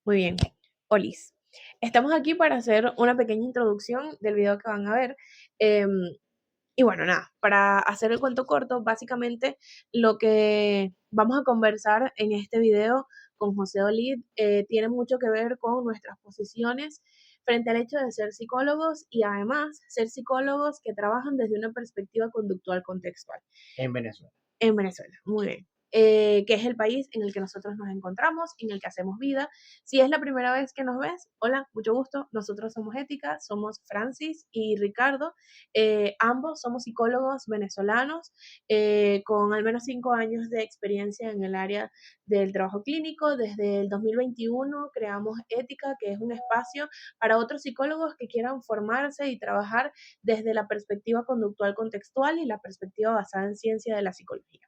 Muy bien. Olis. Estamos aquí para hacer una pequeña introducción del video que van a ver. Em, y bueno, nada, para hacer el cuento corto, básicamente lo que vamos a conversar en este video con José Olid tiene mucho que ver con nuestras posiciones frente al hecho de ser psicólogos y además ser psicólogos que trabajan desde una perspectiva conductual contextual En Venezuela. en Venezuela. Muy bien. Que es el país en el que nosotros nos encontramos, en el que hacemos vida. Si es la primera vez que nos ves, hola, mucho gusto. Nosotros somos Ética, somos Francis y Ricardo. Ambos somos psicólogos venezolanos con al menos 5 años de experiencia en el área del trabajo clínico. Desde el 2021 creamos Ética, que es un espacio para otros psicólogos que quieran formarse y trabajar desde la perspectiva conductual contextual y la perspectiva basada en ciencia de la psicología.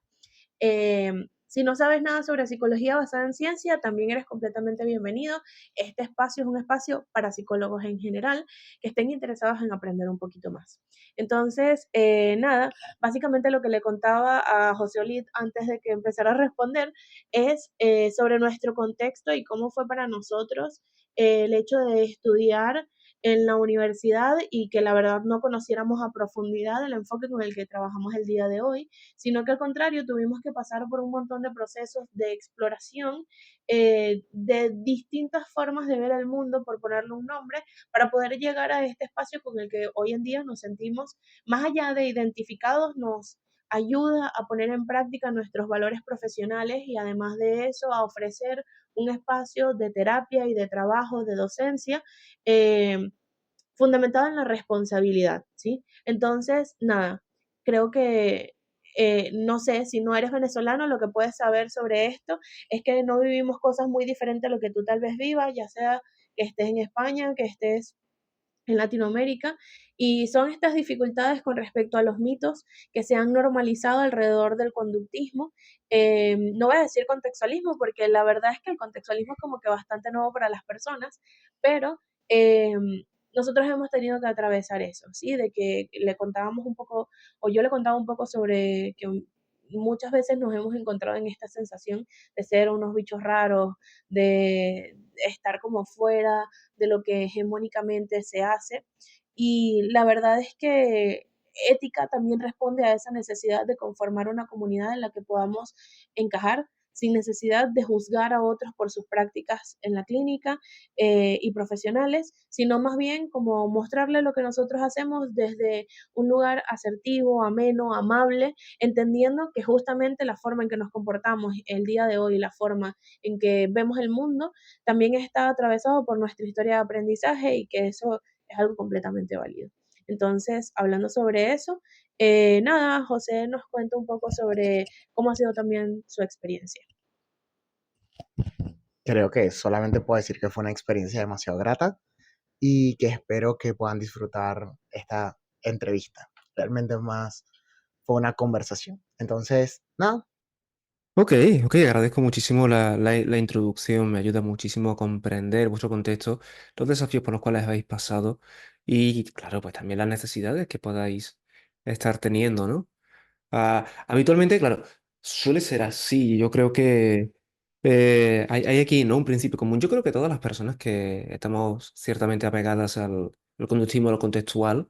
Eh, si no sabes nada sobre psicología basada en ciencia, también eres completamente bienvenido. Este espacio es un espacio para psicólogos en general que estén interesados en aprender un poquito más. Entonces, nada, básicamente lo que le contaba a José Olid antes de que empezara a responder es sobre nuestro contexto y cómo fue para nosotros el hecho de estudiar en la universidad y que la verdad no conociéramos a profundidad el enfoque con el que trabajamos el día de hoy, sino que al contrario tuvimos que pasar por un montón de procesos de exploración de distintas formas de ver el mundo, por ponerle un nombre, para poder llegar a este espacio con el que hoy en día nos sentimos, más allá de identificados, nos ayuda a poner en práctica nuestros valores profesionales y además de eso a ofrecer un espacio de terapia y de trabajo, de docencia, eh, fundamentado en la responsabilidad, ¿sí? Entonces, nada, creo que, no sé, si no eres venezolano, lo que puedes saber sobre esto es que no vivimos cosas muy diferentes a lo que tú tal vez vivas, ya sea que estés en España, que estés en Latinoamérica, y son estas dificultades con respecto a los mitos que se han normalizado alrededor del conductismo. No voy a decir contextualismo, porque la verdad es que el contextualismo es como que bastante nuevo para las personas, pero eh, nosotros hemos tenido que atravesar eso, ¿sí? De que le contábamos un poco, o yo le contaba un poco sobre que muchas veces nos hemos encontrado en esta sensación de ser unos bichos raros, de estar como fuera de lo que hegemónicamente se hace. Y la verdad es que ética también responde a esa necesidad de conformar una comunidad en la que podamos encajar sin necesidad de juzgar a otros por sus prácticas en la clínica y profesionales, sino más bien como mostrarle lo que nosotros hacemos desde un lugar asertivo, ameno, amable, entendiendo que justamente la forma en que nos comportamos el día de hoy, la forma en que vemos el mundo, también está atravesado por nuestra historia de aprendizaje y que eso es algo completamente válido. Entonces, hablando sobre eso, nada, José nos cuenta un poco sobre cómo ha sido también su experiencia. Creo que solamente puedo decir que fue una experiencia demasiado grata y que espero que puedan disfrutar esta entrevista. Realmente más fue una conversación. Entonces, nada, Ok, ok, agradezco muchísimo la introducción, me ayuda muchísimo a comprender vuestro contexto, los desafíos por los cuales habéis pasado y, claro, pues también las necesidades que podáis estar teniendo, ¿no? Habitualmente, claro, suele ser así. Yo creo que hay aquí, ¿no? Un principio común. Yo creo que todas las personas que estamos ciertamente apegadas al conductismo, a lo contextual,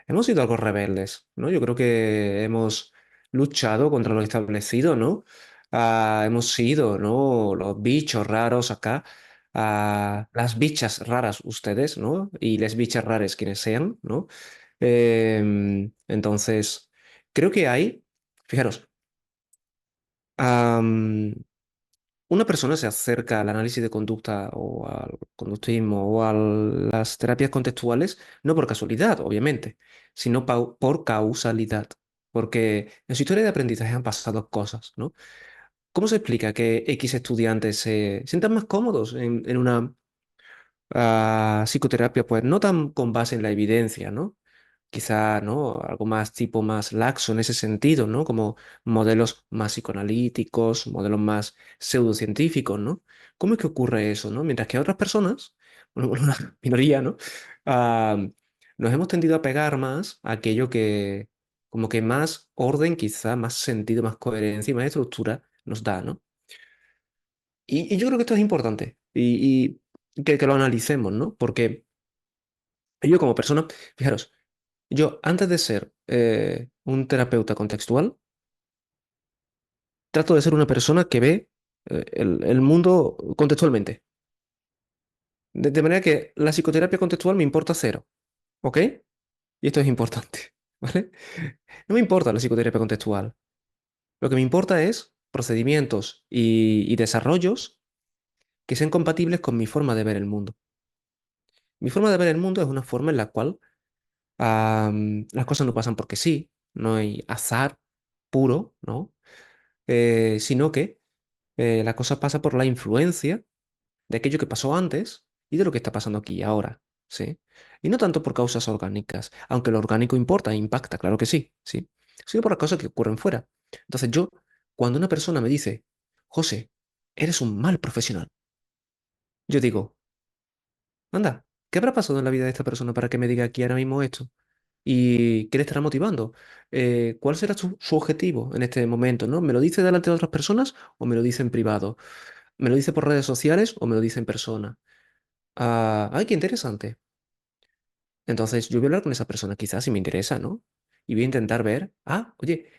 hemos sido algo rebeldes, ¿no? Yo creo que hemos luchado contra lo establecido, ¿no? Hemos sido, ¿no? Los bichos raros acá, las bichas raras ustedes, ¿no? Y las bichas raras quienes sean, ¿no? Entonces, creo que hay, fijaros, am, una persona se acerca al análisis de conducta o al conductismo o a las terapias contextuales no por casualidad, obviamente, sino por causalidad, porque en su historia de aprendizaje han pasado cosas, ¿no? ¿Cómo se explica que X estudiantes se sientan más cómodos en una psicoterapia? Pues no tan con base en la evidencia, ¿no? Quizá, ¿no? Algo más tipo más laxo en ese sentido, ¿no? Como modelos más psicoanalíticos, modelos más pseudocientíficos, ¿no? ¿Cómo es que ocurre eso, ¿no? Mientras que otras personas, bueno, una minoría, ¿no? Ah, nos hemos tendido a pegar más a aquello que, como que más orden, quizá, más sentido, más coherencia y más estructura nos da, ¿no? Y yo creo que esto es importante. y que lo analicemos, ¿no? Porque yo como persona, fijaros, yo antes de ser un terapeuta contextual, trato de ser una persona que ve el mundo contextualmente. De manera que la psicoterapia contextual me importa cero, ¿ok? Y esto es importante, ¿vale? No me importa la psicoterapia contextual. Lo que me importa es procedimientos y desarrollos que sean compatibles con mi forma de ver el mundo. Mi forma de ver el mundo es una forma en la cual las cosas no pasan porque sí, no hay azar puro, ¿no? Sino que la cosa pasa por la influencia de aquello que pasó antes y de lo que está pasando aquí y ahora, ¿sí? Y no tanto por causas orgánicas, aunque lo orgánico importa e impacta, claro que sí, ¿sí? Sino por las cosas que ocurren fuera. Entonces yo, cuando una persona me dice, José, eres un mal profesional, yo digo, anda, ¿qué habrá pasado en la vida de esta persona para que me diga aquí ahora mismo esto? ¿Y qué le estará motivando? ¿Cuál será su objetivo en este momento, ¿no? ¿Me lo dice delante de otras personas o me lo dice en privado? ¿Me lo dice por redes sociales o me lo dice en persona? Ay, qué interesante. Entonces yo voy a hablar con esa persona quizás si me interesa, ¿no? Y voy a intentar ver, oye,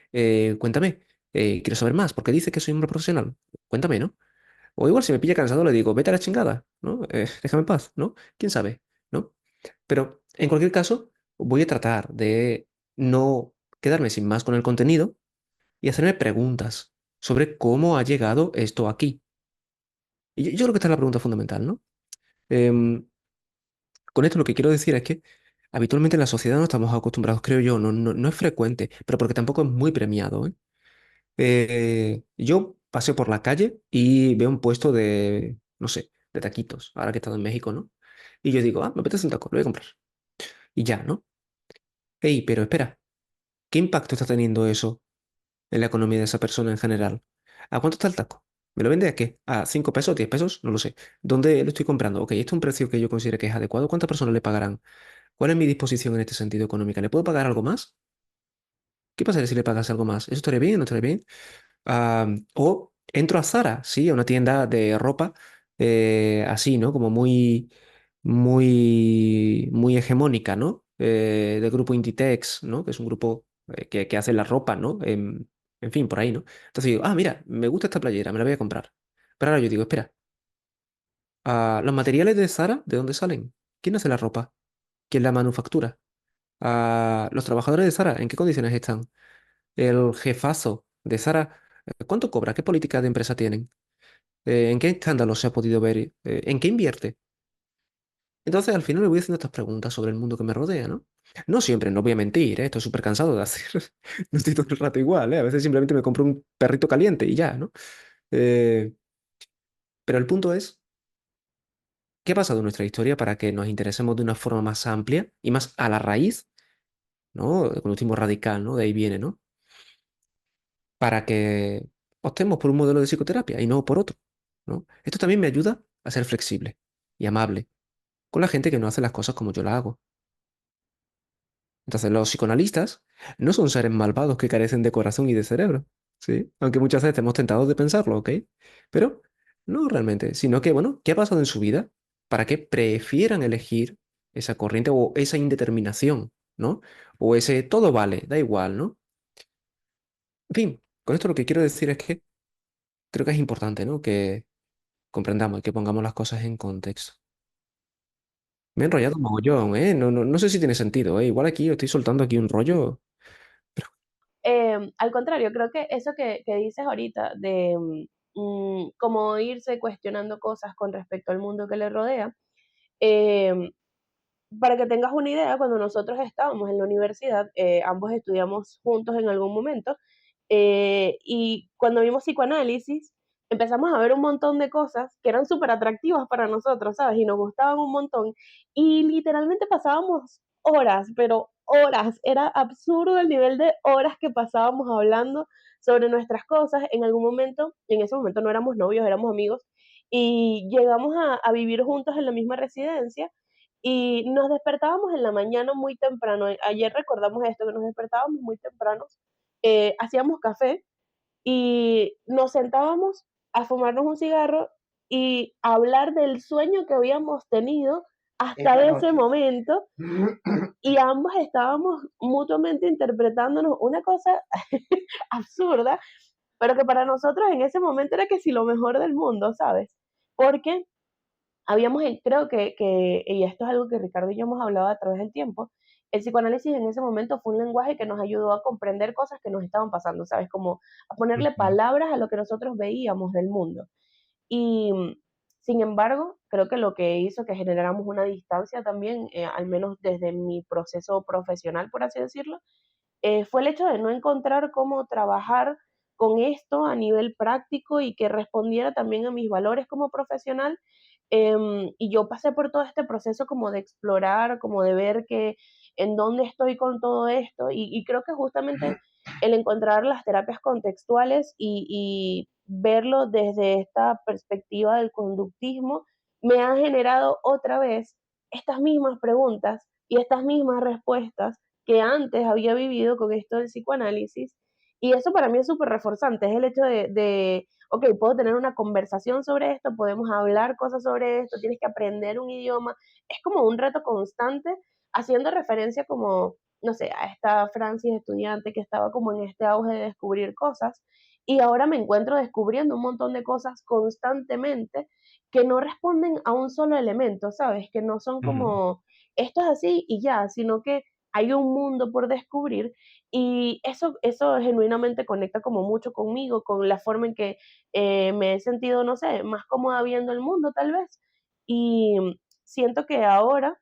cuéntame, quiero saber más, ¿por qué dice que soy un buen profesional? Cuéntame, ¿no? O igual si me pilla cansado le digo, vete a la chingada, ¿no? Déjame en paz, ¿no? ¿Quién sabe? ¿No? Pero en cualquier caso, voy a tratar de no quedarme sin más con el contenido y hacerme preguntas sobre cómo ha llegado esto aquí. Y yo creo que esta es la pregunta fundamental, ¿no? Em, con esto lo que quiero decir es que habitualmente en la sociedad no estamos acostumbrados, creo yo, no es frecuente, pero porque tampoco es muy premiado, ¿eh? Yo paseo por la calle y veo un puesto de, no sé, de taquitos, ahora que he estado en México, ¿no? Y yo digo, me apetece un taco, lo voy a comprar. Y ya, ¿no? Ey, pero espera, ¿qué impacto está teniendo eso en la economía de esa persona en general? ¿A cuánto está el taco? ¿Me lo vende a qué? ¿A 5 pesos, 10 pesos? No lo sé. ¿Dónde lo estoy comprando? Ok, este es un precio que yo considero que es adecuado. ¿Cuántas personas le pagarán? ¿Cuál es mi disposición en este sentido económica? ¿Le puedo pagar algo más? ¿Qué pasaría si le pagas algo más? ¿Eso estaría bien? ¿No estaría bien? O entro a Zara, sí, a una tienda de ropa así, ¿no? Como muy hegemónica, ¿no? Del grupo Inditex, ¿no? Que es un grupo que hace la ropa, ¿no? En fin, por ahí, ¿no? Entonces digo, mira, me gusta esta playera, me la voy a comprar. Pero ahora yo digo, espera, ¿los materiales de Zara, de dónde salen? ¿Quién hace la ropa? ¿Quién la manufactura? Los trabajadores de Zara, ¿en qué condiciones están? El jefazo de Zara, ¿cuánto cobra? ¿Qué política de empresa tienen? ¿En qué escándalos se ha podido ver? ¿En qué invierte? Entonces, al final me voy haciendo estas preguntas sobre el mundo que me rodea, ¿no? No siempre, no voy a mentir, ¿eh? Estoy súper cansado de hacer. No estoy todo el rato igual, ¿eh? A veces simplemente me compro un perrito caliente y ya, ¿no? Eh, pero el punto es, ¿qué ha pasado en nuestra historia para que nos interesemos de una forma más amplia y más a la raíz, ¿no? El conductismo radical, ¿no? De ahí viene, ¿no? Para que optemos por un modelo de psicoterapia y no por otro, ¿no? Esto también me ayuda a ser flexible y amable con la gente que no hace las cosas como yo la hago. Entonces, los psicoanalistas no son seres malvados que carecen de corazón y de cerebro, ¿sí? Aunque muchas veces estemos tentados de pensarlo, ¿ok? Pero no realmente, sino que, bueno, ¿qué ha pasado en su vida para que prefieran elegir esa corriente o esa indeterminación, ¿no? O ese todo vale, da igual, ¿no? En fin, con esto lo que quiero decir es que creo que es importante, ¿no? Que comprendamos y que pongamos las cosas en contexto. Me he enrollado un mogollón, ¿eh? No sé si tiene sentido, ¿eh? Igual aquí estoy soltando aquí un rollo. Pero Al contrario, creo que eso que dices ahorita de como irse cuestionando cosas con respecto al mundo que le rodea, em, para que tengas una idea, cuando nosotros estábamos en la universidad, ambos estudiamos juntos en algún momento, y cuando vimos psicoanálisis, empezamos a ver un montón de cosas que eran súper atractivas para nosotros, ¿sabes? Y nos gustaban un montón. Y literalmente pasábamos horas, pero horas. Era absurdo el nivel de horas que pasábamos hablando sobre nuestras cosas. En algún momento, en ese momento no éramos novios, éramos amigos, y llegamos a vivir juntos en la misma residencia y nos despertábamos en la mañana muy temprano. Ayer recordamos esto, que nos despertábamos muy temprano, hacíamos café y nos sentábamos a fumarnos un cigarro y hablar del sueño que habíamos tenido hasta esa ese noche. momento, y ambos estábamos mutuamente interpretándonos una cosa absurda, pero que para nosotros en ese momento era que si lo mejor del mundo, ¿sabes? Porque creo que, y esto es algo que Ricardo y yo hemos hablado a través del tiempo, el psicoanálisis en ese momento fue un lenguaje que nos ayudó a comprender cosas que nos estaban pasando, ¿sabes? Como a ponerle Ujú, palabras a lo que nosotros veíamos del mundo. Y sin embargo, creo que lo que hizo que generáramos una distancia también, al menos desde mi proceso profesional, por así decirlo, fue el hecho de no encontrar cómo trabajar con esto a nivel práctico y que respondiera también a mis valores como profesional. Y yo pasé por todo este proceso como de explorar, como de ver que en dónde estoy con todo esto, y creo que justamente el encontrar las terapias contextuales y verlo desde esta perspectiva del conductismo me ha generado otra vez estas mismas preguntas y estas mismas respuestas que antes había vivido con esto del psicoanálisis. Y eso para mí es súper reforzante, es el hecho de, ok, puedo tener una conversación sobre esto, podemos hablar cosas sobre esto, tienes que aprender un idioma. Es como un reto constante, haciendo referencia como, no sé, a esta Francis estudiante que estaba como en este auge de descubrir cosas. Y ahora me encuentro descubriendo un montón de cosas constantemente que no responden a un solo elemento, ¿sabes? Que no son ujú. como, esto es así y ya, sino que hay un mundo por descubrir, y eso genuinamente conecta como mucho conmigo, con la forma en que me he sentido, no sé, más cómoda viendo el mundo tal vez. Y siento que ahora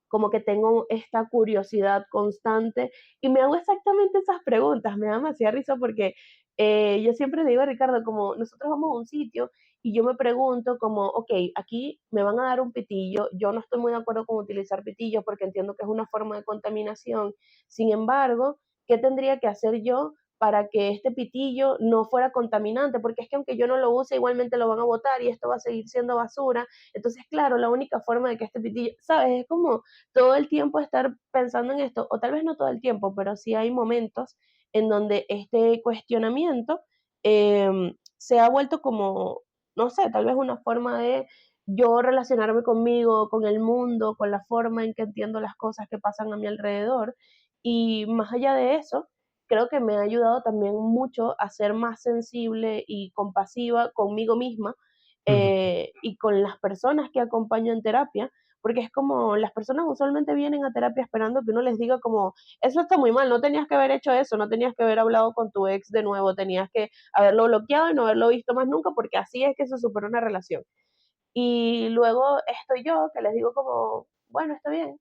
como que tengo esta curiosidad constante y me hago exactamente esas preguntas. Me da demasiada risa porque yo siempre le digo a Ricardo, como nosotros vamos a un sitio y yo me pregunto como, ok, aquí me van a dar un pitillo, yo no estoy muy de acuerdo con utilizar pitillos porque entiendo que es una forma de contaminación. Sin embargo, ¿qué tendría que hacer yo para que este pitillo no fuera contaminante? Porque es que aunque yo no lo use, igualmente lo van a botar y esto va a seguir siendo basura. Entonces, claro, la única forma de que este pitillo, ¿sabes? Es como todo el tiempo estar pensando en esto, o tal vez no todo el tiempo, pero sí hay momentos en donde este cuestionamiento se ha vuelto como, no sé, tal vez una forma de yo relacionarme conmigo, con el mundo, con la forma en que entiendo las cosas que pasan a mi alrededor. Y más allá de eso, creo que me ha ayudado también mucho a ser más sensible y compasiva conmigo misma, Ujú. y con las personas que acompaño en terapia, porque es como las personas usualmente vienen a terapia esperando que uno les diga como, eso está muy mal, no tenías que haber hecho eso, no tenías que haber hablado con tu ex de nuevo, tenías que haberlo bloqueado y no haberlo visto más nunca, porque así es que se supera una relación. Y luego estoy yo que les digo como, bueno, está bien,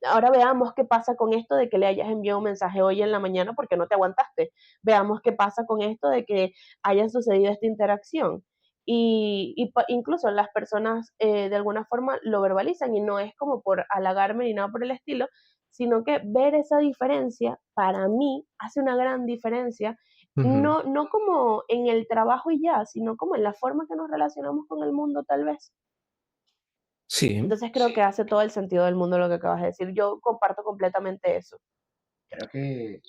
ahora veamos qué pasa con esto de que le hayas enviado un mensaje hoy en la mañana porque no te aguantaste. Veamos qué pasa con esto de que haya sucedido esta interacción. Incluso las personas de alguna forma lo verbalizan y no es como por halagarme ni nada por el estilo, sino que ver esa diferencia para mí hace una gran diferencia, Ujú. no como en el trabajo y ya, sino como en la forma que nos relacionamos con el mundo tal vez. Sí, Entonces creo que hace todo el sentido del mundo lo que acabas de decir. Yo comparto completamente eso. Creo que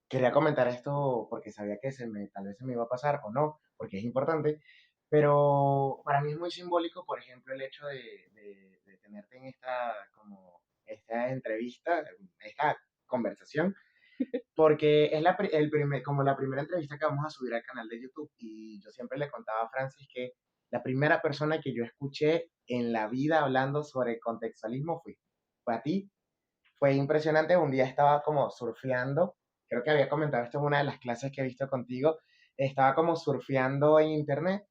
quería comentar esto porque sabía que tal vez se me iba a pasar o no, porque es importante, pero para mí es muy simbólico, por ejemplo, el hecho de tenerte en esta entrevista, esta conversación, porque es como la primera entrevista que vamos a subir al canal de YouTube, y yo siempre le contaba a Francis que la primera persona que yo escuché en la vida hablando sobre contextualismo fue a ti. Fue impresionante. Un día estaba como surfeando, creo que había comentado esto en una de las clases que he visto contigo, estaba como surfeando en internet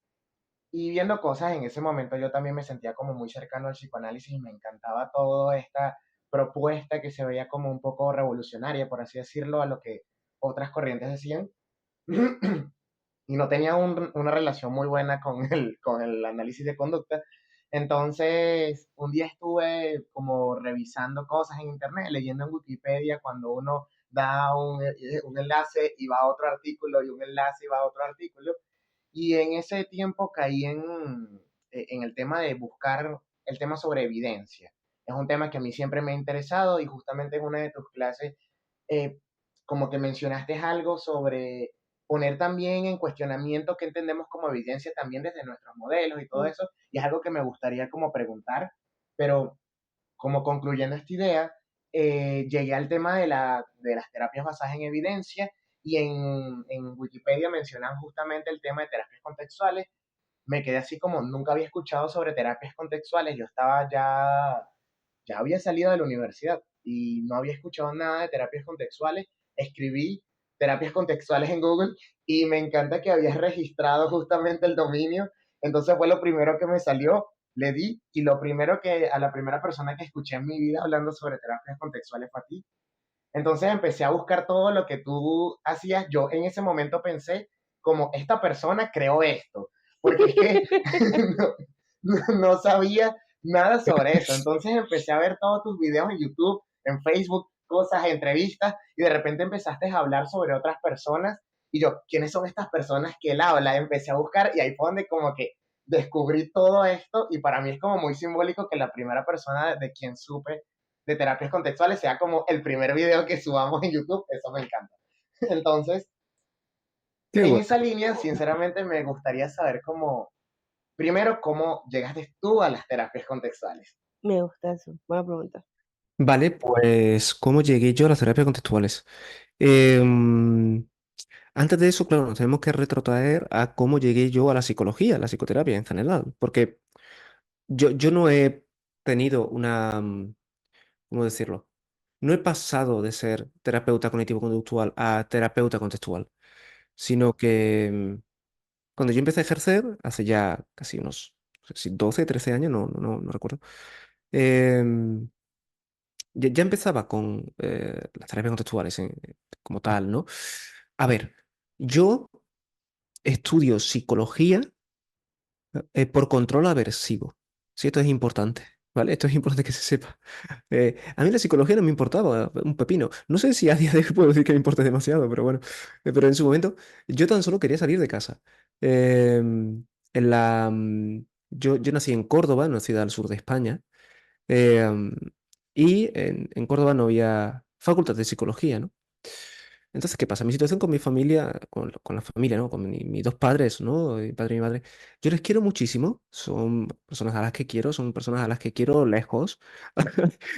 y viendo cosas. En ese momento yo también me sentía como muy cercano al psicoanálisis y me encantaba toda esta propuesta que se veía como un poco revolucionaria, por así decirlo, a lo que otras corrientes decían. Y no tenía una relación muy buena con el análisis de conducta. Entonces, un día estuve como revisando cosas en internet, leyendo en Wikipedia, cuando uno da un enlace y va a otro artículo y un enlace y va a otro artículo. Y en ese tiempo caí en el tema de buscar el tema sobre evidencia. Es un tema que a mí siempre me ha interesado, y justamente en una de tus clases, eh, como que mencionaste algo sobre poner también en cuestionamiento qué entendemos como evidencia también desde nuestros modelos y todo Mm. eso, y es algo que me gustaría como preguntar, pero como concluyendo esta idea, llegué al tema de las terapias basadas en evidencia y en Wikipedia mencionan justamente el tema de terapias contextuales. Me quedé así como nunca había escuchado sobre terapias contextuales, yo estaba ya había salido de la universidad y no había escuchado nada de terapias contextuales. Escribí terapias contextuales en Google y me encanta que habías registrado justamente el dominio. Entonces fue lo primero que me salió, le di y lo primero que a la primera persona que escuché en mi vida hablando sobre terapias contextuales fue a ti. Entonces empecé a buscar todo lo que tú hacías. Yo en ese momento pensé como esta persona creó esto, porque es que no, no sabía nada sobre eso. Entonces empecé a ver todos tus videos en YouTube, en Facebook, cosas, entrevistas, y de repente empezaste a hablar sobre otras personas. Y yo, ¿quiénes son estas personas que él habla? Empecé a buscar y ahí fue donde como que descubrí todo esto y para mí es como muy simbólico que la primera persona de quien supe de terapias contextuales sea como el primer video que subamos en YouTube, eso me encanta. Entonces, Qué en bueno. esa línea, sinceramente, me gustaría saber cómo, primero, cómo llegaste tú a las terapias contextuales. Me gusta eso. Buena pregunta. Vale, pues, ¿cómo llegué yo a las terapias contextuales? Em, Antes de eso, claro, nos tenemos que retrotraer a cómo llegué yo a la psicología, a la psicoterapia en general, porque yo no he tenido una, ¿cómo decirlo? No he pasado de ser terapeuta cognitivo-conductual a terapeuta contextual, sino que cuando yo empecé a ejercer, hace ya casi unos no sé si 12, 13 años, no recuerdo, em, ya empezaba con las terapias contextuales como tal, ¿no? A ver, yo estudio psicología por control aversivo. Sí, esto es importante, ¿vale? Esto es importante que se sepa. A mí la psicología no me importaba un pepino. No sé si a día de hoy puedo decir que me importa demasiado, pero bueno. Pero en su momento yo tan solo quería salir de casa. Yo nací en Córdoba, en una ciudad al sur de España, em, y en Córdoba no había facultad de psicología, ¿no? Entonces, ¿qué pasa? Mi situación con mi familia, con la familia, ¿no? Con mis dos padres, ¿no? Mi padre y mi madre. Yo les quiero muchísimo. Son personas a las que quiero, son personas a las que quiero lejos,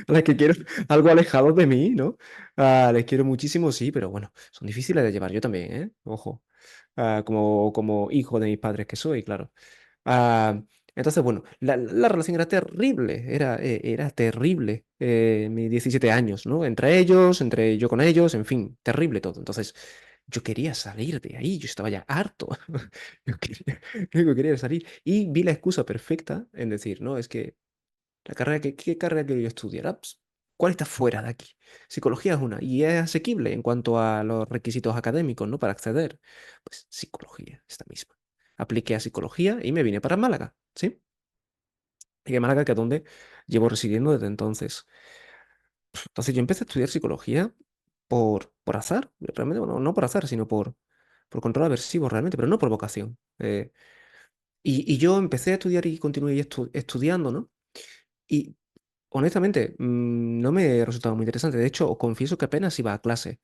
a las que quiero algo alejados de mí, ¿no? Les quiero muchísimo, sí, pero bueno, son difíciles de llevar yo también, ¿eh? Ojo. Como hijo de mis padres que soy, claro. Ah, entonces, bueno, la relación era terrible, era terrible, mis 17 años, ¿no? Entre ellos, entre yo con ellos, en fin, terrible todo. Entonces, yo quería salir de ahí, yo estaba ya harto. Yo quería, yo quería salir. Y vi la excusa perfecta en decir, no, es que la carrera ¿qué carrera que yo estudiara? Pues, ¿cuál está fuera de aquí? Psicología es una, y es asequible en cuanto a los requisitos académicos, ¿no? Para acceder. Pues psicología, esta misma. Apliqué a psicología y me vine para Málaga, ¿sí? Y en Málaga, que es donde llevo residiendo desde entonces. Entonces yo empecé a estudiar psicología por azar, realmente, bueno, no por azar, sino por control aversivo realmente, pero no por vocación. Y yo empecé a estudiar y continué estudiando, ¿no? Y honestamente, no me resultaba muy interesante. De hecho, os confieso que apenas iba a clase.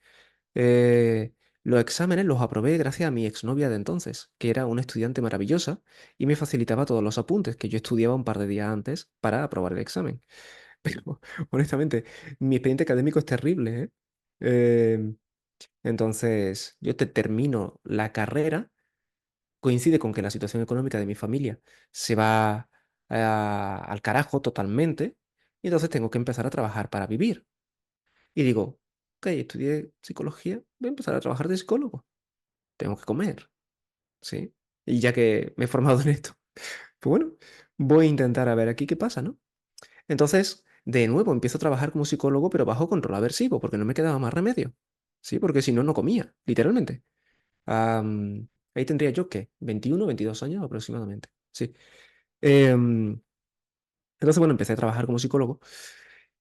Eh, los exámenes los aprobé gracias a mi exnovia de entonces, que era una estudiante maravillosa y me facilitaba todos los apuntes que yo estudiaba un par de días antes para aprobar el examen. Pero honestamente, mi expediente académico es terrible, ¿eh? Em, entonces, yo te termino la carrera, coincide con que la situación económica de mi familia se va al carajo totalmente, y entonces tengo que empezar a trabajar para vivir. Y digo, ok, estudié psicología, voy a empezar a trabajar de psicólogo. Tengo que comer, ¿sí? Y ya que me he formado en esto, pues bueno, voy a intentar a ver aquí qué pasa, ¿no? Entonces, de nuevo, empiezo a trabajar como psicólogo, pero bajo control aversivo, porque no me quedaba más remedio, ¿sí? Porque si no, no comía, literalmente. Ahí tendría yo, ¿qué? 21, 22 años aproximadamente, sí. Em, entonces, bueno, empecé a trabajar como psicólogo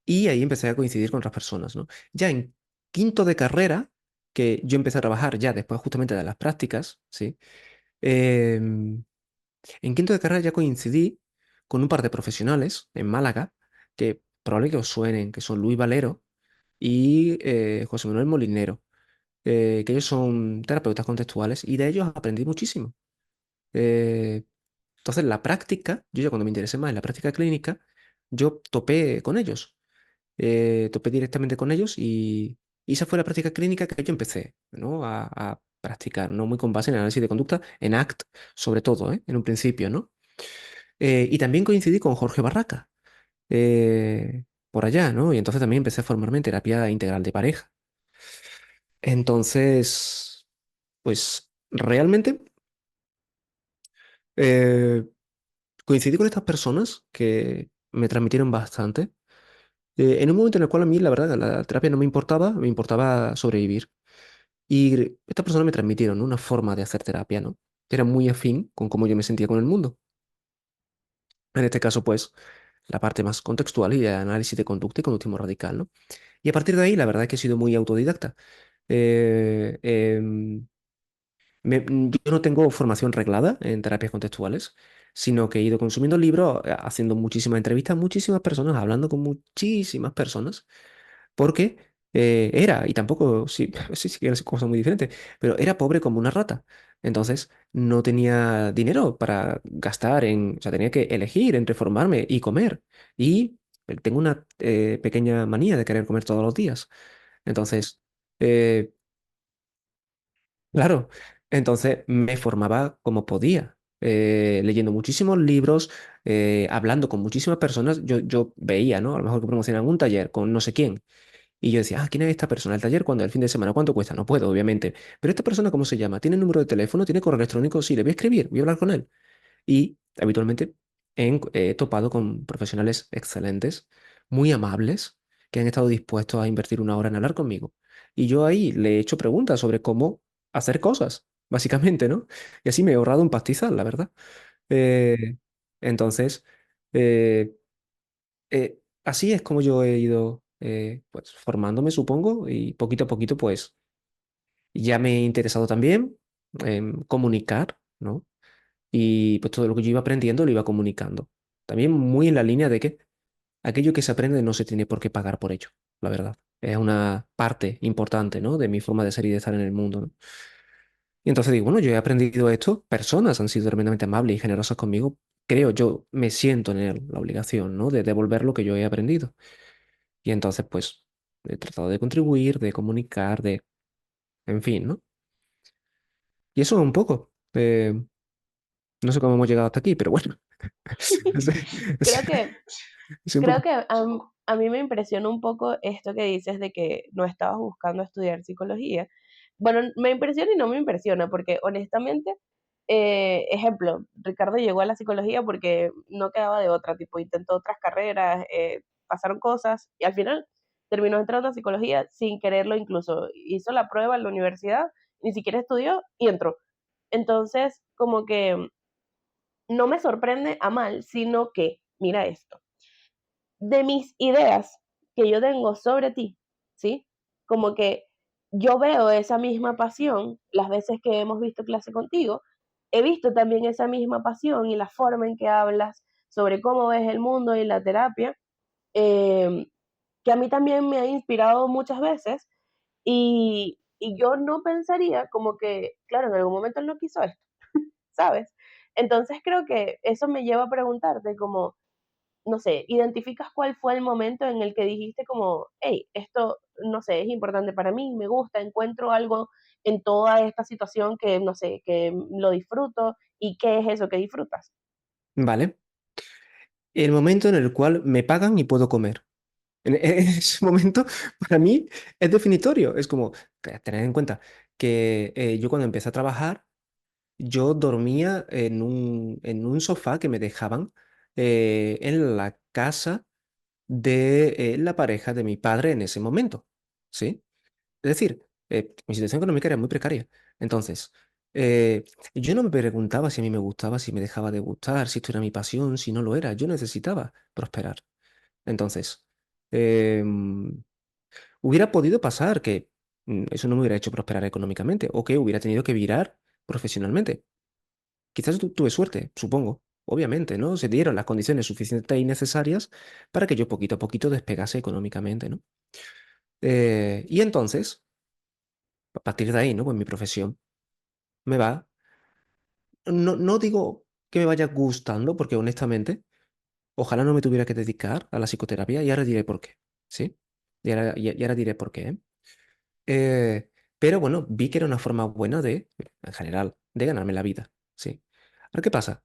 y ahí empecé a coincidir con otras personas, ¿no? Ya en quinto de carrera, que yo empecé a trabajar ya después justamente de las prácticas, ¿sí? Em, en quinto de carrera ya coincidí con un par de profesionales en Málaga, que probablemente os suenen, que son Luis Valero y José Manuel Molinero. que ellos son terapeutas contextuales y de ellos aprendí muchísimo. Eh, entonces, la práctica, yo ya cuando me interesé más en la práctica clínica, yo topé con ellos, topé directamente con ellos y esa fue la práctica clínica que yo empecé, ¿no? A practicar, ¿no? Muy con base en el análisis de conducta, en ACT, sobre todo, ¿eh? En un principio, ¿no? Y también coincidí con Jorge Barraca, por allá, ¿no? Y entonces también empecé a formarme en terapia integral de pareja. Entonces, pues realmente eh, coincidí con estas personas que me transmitieron bastante. En un momento en el cual a mí, la verdad, la terapia no me importaba, me importaba sobrevivir. Y estas personas me transmitieron, ¿no? Una forma de hacer terapia, ¿no? Que era muy afín con cómo yo me sentía con el mundo. En este caso, pues, la parte más contextual y de análisis de conducta y conductismo radical, ¿no? Y a partir de ahí, la verdad es que he sido muy autodidacta. Eh, em, yo no tengo formación reglada en terapias contextuales, sino que he ido consumiendo libros, haciendo muchísimas entrevistas, muchísimas personas, hablando con muchísimas personas, porque y tampoco, sí, sí, sí que es cosa muy diferente, pero era pobre como una rata. Entonces, no tenía dinero para gastar o sea, tenía que elegir entre formarme y comer. Y tengo una pequeña manía de querer comer todos los días. Entonces, eh, claro, entonces me formaba como podía, leyendo muchísimos libros, hablando con muchísimas personas. Yo veía, ¿no? A lo mejor que promocionan un taller con no sé quién. Y yo decía, ¿quién es esta persona? ¿El taller cuándo? ¿El fin de semana? ¿Cuánto cuesta? No puedo, obviamente. Pero esta persona, ¿cómo se llama? ¿Tiene número de teléfono? ¿Tiene correo electrónico? Sí, le voy a escribir, voy a hablar con él. Y habitualmente he topado con profesionales excelentes, muy amables, que han estado dispuestos a invertir una hora en hablar conmigo. Y yo ahí le he hecho preguntas sobre cómo hacer cosas, básicamente, ¿no? Y así me he ahorrado un pastizal, la verdad. Eh, entonces, eh, así es como yo he ido pues, formándome, supongo, y poquito a poquito, pues ya me he interesado también en comunicar, ¿no? Y pues todo lo que yo iba aprendiendo lo iba comunicando. También muy en la línea de que aquello que se aprende no se tiene por qué pagar por ello, la verdad. Es una parte importante, ¿no? De mi forma de ser y de estar en el mundo, ¿no? Y entonces digo, bueno, yo he aprendido esto, personas han sido tremendamente amables y generosas conmigo. Creo, yo me siento en la obligación, ¿no? De devolver lo que yo he aprendido. Y entonces, pues, he tratado de contribuir, de comunicar, en fin, ¿no? Y eso un poco. No sé cómo hemos llegado hasta aquí, pero bueno. Sí, Creo que sí, un Creo poco. que a mí me impresiona un poco esto que dices de que no estabas buscando estudiar psicología. Bueno, me impresiona y no me impresiona, porque honestamente, ejemplo, Ricardo llegó a la psicología porque no quedaba de otra, tipo, intentó otras carreras, pasaron cosas y al final terminó entrando a psicología sin quererlo incluso. Hizo la prueba en la universidad, ni siquiera estudió y entró. Entonces, como que no me sorprende a mal, sino que, mira esto de mis ideas que yo tengo sobre ti, ¿sí? Como que yo veo esa misma pasión las veces que hemos visto clase contigo, he visto también esa misma pasión y la forma en que hablas sobre cómo ves el mundo y la terapia, eh, que a mí también me ha inspirado muchas veces y yo no pensaría como que, claro, en algún momento él no quiso esto, ¿sabes? Entonces creo que eso me lleva a preguntarte como, no sé, identificas cuál fue el momento en el que dijiste como, hey, esto, no sé, es importante para mí, me gusta, encuentro algo en toda esta situación que, no sé, que lo disfruto y qué es eso que disfrutas. Vale. El momento en el cual me pagan y puedo comer. En ese momento, para mí, es definitorio. Es como, tener en cuenta que yo cuando empecé a trabajar, yo dormía en un sofá que me dejaban en la casa de la pareja de mi padre en ese momento. ¿Sí? Es decir, mi situación económica era muy precaria. Entonces, eh, yo no me preguntaba si a mí me gustaba, si me dejaba de gustar, si esto era mi pasión, si no lo era. Yo necesitaba prosperar. Entonces, em, hubiera podido pasar que eso no me hubiera hecho prosperar económicamente o que hubiera tenido que virar profesionalmente. Quizás tuve suerte, supongo. Obviamente, ¿no? Se dieron las condiciones suficientes y necesarias para que yo poquito a poquito despegase económicamente, ¿no? Y entonces, A partir de ahí, ¿no? Pues mi profesión me va, no digo que me vaya gustando, porque honestamente, ojalá no me tuviera que dedicar a la psicoterapia y ahora diré por qué, ¿sí? Y ahora diré por qué, ¿eh? Eh, pero bueno, vi que era una forma buena en general, de ganarme la vida, ¿sí? Ahora, ¿qué pasa?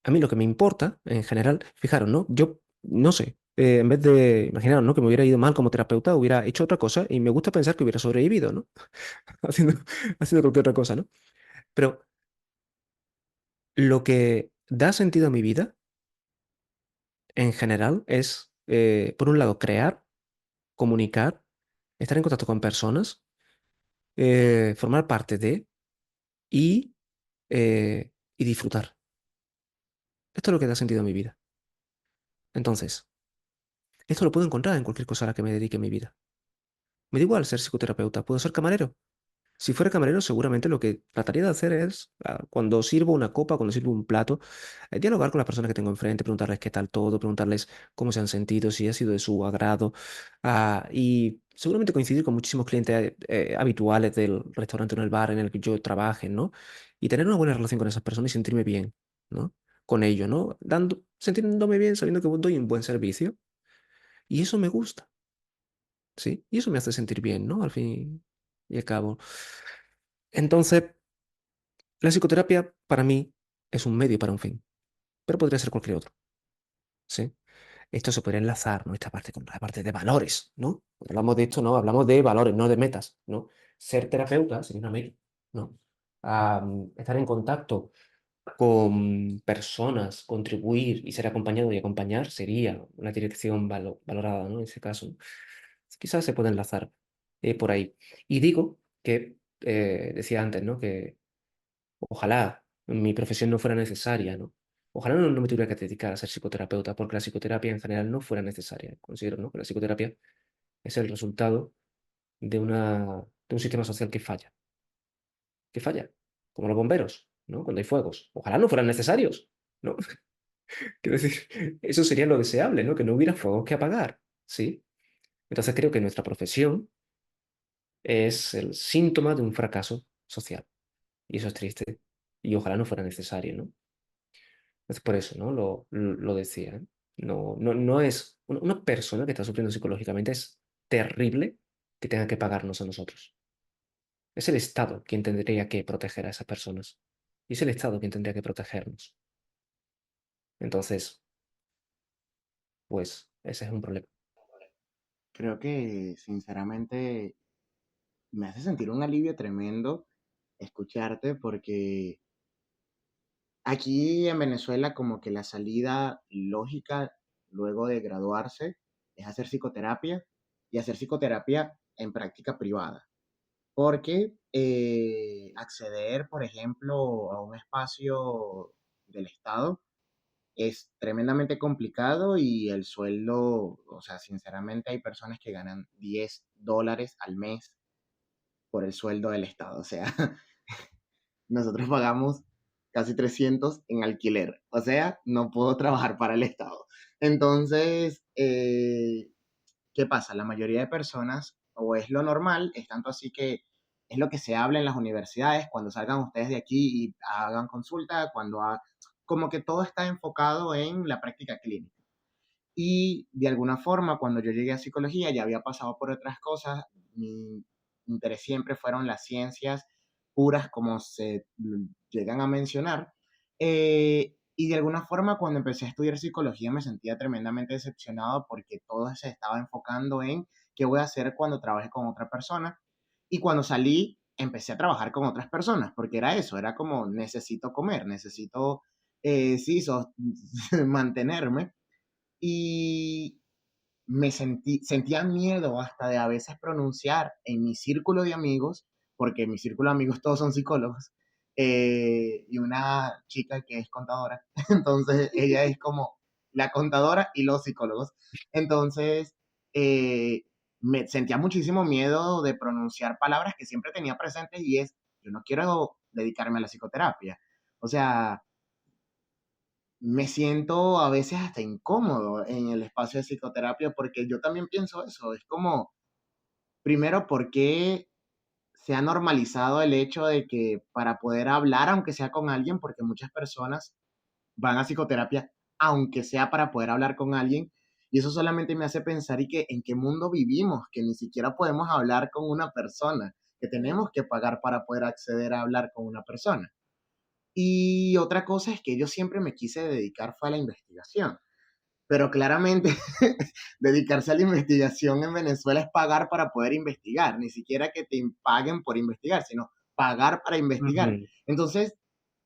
A mí lo que me importa, en general, fijaros, ¿no? Yo, no sé, en vez de, imaginaros, ¿no? Que me hubiera ido mal como terapeuta, hubiera hecho otra cosa y me gusta pensar que hubiera sobrevivido, ¿no? Haciendo, haciendo cualquier otra cosa, ¿no? Pero lo que da sentido a mi vida, en general, es, por un lado, crear, comunicar, estar en contacto con personas, formar parte de y, y disfrutar. Esto es lo que da sentido a mi vida. Entonces, esto lo puedo encontrar en cualquier cosa a la que me dedique mi vida. Me da igual ser psicoterapeuta, puedo ser camarero. Si fuera camarero, seguramente lo que trataría de hacer es, cuando sirvo una copa, cuando sirvo un plato, dialogar con las personas que tengo enfrente, preguntarles qué tal todo, preguntarles cómo se han sentido, si ha sido de su agrado, y seguramente coincidir con muchísimos clientes habituales del restaurante o en el bar en el que yo trabaje, ¿no? Y tener una buena relación con esas personas y sentirme bien, ¿no? Con ello, ¿no? Sintiéndome bien, sabiendo que doy un buen servicio. Y eso me gusta, ¿sí? Y eso me hace sentir bien, ¿no? Al fin y al cabo. Entonces, la psicoterapia para mí es un medio para un fin, pero podría ser cualquier otro, ¿sí? Esto se podría enlazar, ¿no? Esta parte con la parte de valores, ¿no? Cuando hablamos de esto, ¿no? Hablamos de valores, no de metas, ¿no? Ser terapeuta sería una meta, ¿no? Estar en contacto con personas, contribuir y ser acompañado y acompañar sería una dirección valorada, ¿no? En ese caso, ¿no? Quizás se puede enlazar por ahí. Y digo que, decía antes, ¿no? Que ojalá mi profesión no fuera necesaria, ¿no? Ojalá no me tuviera que dedicar a ser psicoterapeuta, porque la psicoterapia en general no fuera necesaria. Considero, ¿no? Que la psicoterapia es el resultado de un sistema social que falla, como los bomberos, ¿no? Cuando hay fuegos. Ojalá no fueran necesarios, ¿no? Quiero decir, eso sería lo deseable, ¿no? Que no hubiera fuegos que apagar, ¿sí? Entonces creo que nuestra profesión es el síntoma de un fracaso social. Y eso es triste. Y ojalá no fuera necesario, ¿no? Es por eso, ¿no? Lo decía. ¿Eh? No es una persona que está sufriendo psicológicamente es terrible que tenga que pagarnos a nosotros. Es el Estado quien tendría que proteger a esas personas. Y es el Estado quien tendría que protegernos. Entonces, pues, ese es un problema. Creo que sinceramente me hace sentir un alivio tremendo escucharte porque aquí en Venezuela como que la salida lógica luego de graduarse es hacer psicoterapia y hacer psicoterapia en práctica privada. Porque acceder, por ejemplo, a un espacio del Estado es tremendamente complicado y el sueldo, o sea, sinceramente hay personas que ganan $10 al mes por el sueldo del Estado. O sea, nosotros pagamos casi 300 en alquiler. O sea, no puedo trabajar para el Estado. Entonces, ¿qué pasa? La mayoría de personas, o es lo normal, es tanto así que es lo que se habla en las universidades, cuando salgan ustedes de aquí y hagan consulta, como que todo está enfocado en la práctica clínica. Y de alguna forma, cuando yo llegué a psicología, ya había pasado por otras cosas. Mi interés siempre fueron las ciencias puras, como se llegan a mencionar. Y de alguna forma, cuando empecé a estudiar psicología, me sentía tremendamente decepcionado porque todo se estaba enfocando en qué voy a hacer cuando trabaje con otra persona. Y cuando salí, empecé a trabajar con otras personas, porque era eso, era como necesito comer, necesito, sí, mantenerme y sentía miedo hasta de a veces pronunciar en mi círculo de amigos, porque en mi círculo de amigos todos son psicólogos, y una chica que es contadora, entonces ella es como la contadora y los psicólogos. Entonces, eh, me sentía muchísimo miedo de pronunciar palabras que siempre tenía presentes y es, yo no quiero dedicarme a la psicoterapia. O sea, me siento a veces hasta incómodo en el espacio de psicoterapia porque yo también pienso eso. Es como, primero, ¿por qué? se ha normalizado el hecho de que para poder hablar, aunque sea con alguien, porque muchas personas van a psicoterapia, aunque sea para poder hablar con alguien, y eso solamente me hace pensar y que en qué mundo vivimos, que ni siquiera podemos hablar con una persona, que tenemos que pagar para poder acceder a hablar con una persona. Y otra cosa es que yo siempre me quise dedicar fue a la investigación, pero claramente dedicarse a la investigación en Venezuela es pagar para poder investigar, ni siquiera que te paguen por investigar, sino pagar para investigar. Ujú. Entonces,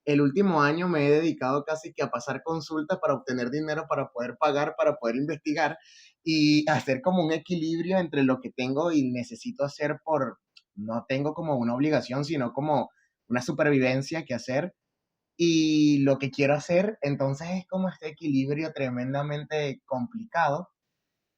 el último año me he dedicado casi que a pasar consultas para obtener dinero para poder pagar, para poder investigar y hacer como un equilibrio entre lo que tengo y necesito hacer no tengo como una obligación, sino como una supervivencia que hacer y lo que quiero hacer, entonces es como este equilibrio tremendamente complicado.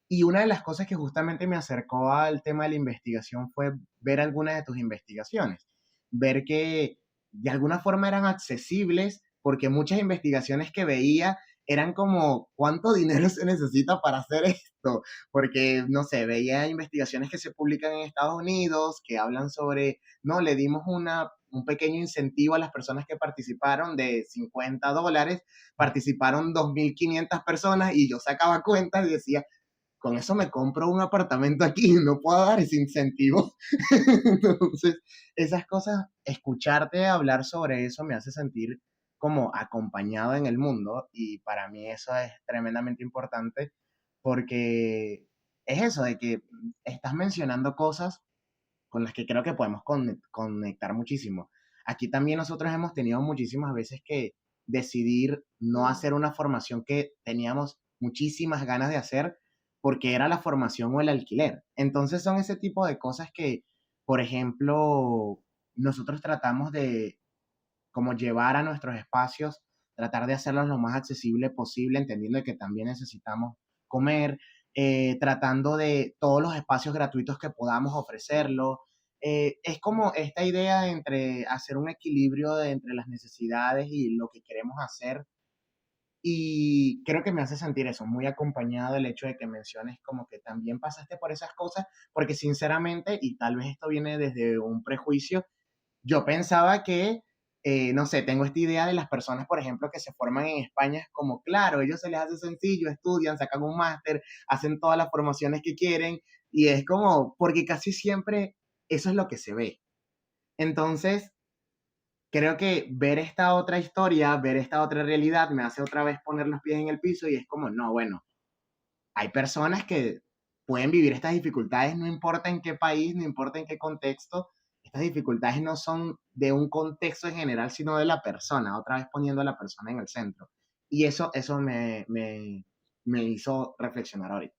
Y una de las cosas que justamente me acercó al tema de la investigación fue ver algunas de tus investigaciones, ver que de alguna forma eran accesibles, porque muchas investigaciones que veía eran como, ¿cuánto dinero se necesita para hacer esto? Porque, no sé, veía investigaciones que se publican en Estados Unidos, que hablan sobre, no, le dimos un pequeño incentivo a las personas que participaron de $50, participaron 2.500 personas y yo sacaba cuentas y decía, con eso me compro un apartamento aquí, no puedo dar ese incentivo. Entonces, esas cosas, escucharte hablar sobre eso me hace sentir como acompañado en el mundo y para mí eso es tremendamente importante porque es eso de que estás mencionando cosas con las que creo que podemos conectar muchísimo. Aquí también nosotros hemos tenido muchísimas veces que decidir no hacer una formación que teníamos muchísimas ganas de hacer porque era la formación o el alquiler. Entonces son ese tipo de cosas que, por ejemplo, nosotros tratamos de como llevar a nuestros espacios, tratar de hacerlos lo más accesible posible, entendiendo que también necesitamos comer, tratando de todos los espacios gratuitos que podamos ofrecerlo. Es como esta idea entre hacer un equilibrio entre las necesidades y lo que queremos hacer. Y creo que me hace sentir eso, muy acompañado el hecho de que menciones como que también pasaste por esas cosas, porque sinceramente, y tal vez esto viene desde un prejuicio, yo pensaba que, no sé, tengo esta idea de las personas, por ejemplo, que se forman en España, es como, claro, ellos se les hace sencillo, estudian, sacan un máster, hacen todas las formaciones que quieren, y es como, porque casi siempre eso es lo que se ve. Entonces, creo que ver esta otra historia, ver esta otra realidad, me hace otra vez poner los pies en el piso y es como, no, bueno, hay personas que pueden vivir estas dificultades, no importa en qué país, no importa en qué contexto. Estas dificultades no son de un contexto en general, sino de la persona, otra vez poniendo a la persona en el centro. Y eso me hizo reflexionar ahorita.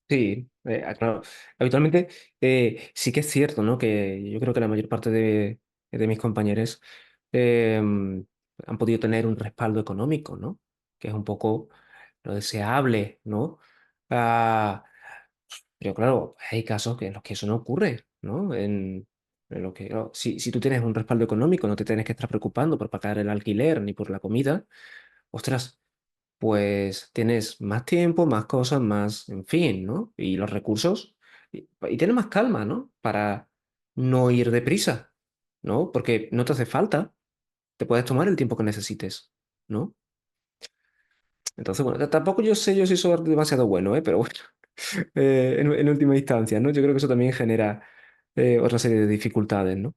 Sí, claro. Habitualmente sí que es cierto, ¿no? Que yo creo que la mayor parte de mis compañeros han podido tener un respaldo económico, ¿no? Que es un poco lo deseable, ¿no? Ah, pero claro, hay casos en los que eso no ocurre, ¿no? En lo que, claro, si tú tienes un respaldo económico, no te tienes que estar preocupando por pagar el alquiler ni por la comida, ostras, pues tienes más tiempo, más cosas, más, en fin, ¿no? Y los recursos, y tienes más calma, ¿no? Para no ir deprisa, ¿no? Porque no te hace falta, te puedes tomar el tiempo que necesites, ¿no? Entonces, bueno, tampoco yo sé yo si soy demasiado bueno, ¿eh? Pero bueno, en última instancia, ¿no? Yo creo que eso también genera otra serie de dificultades, ¿no?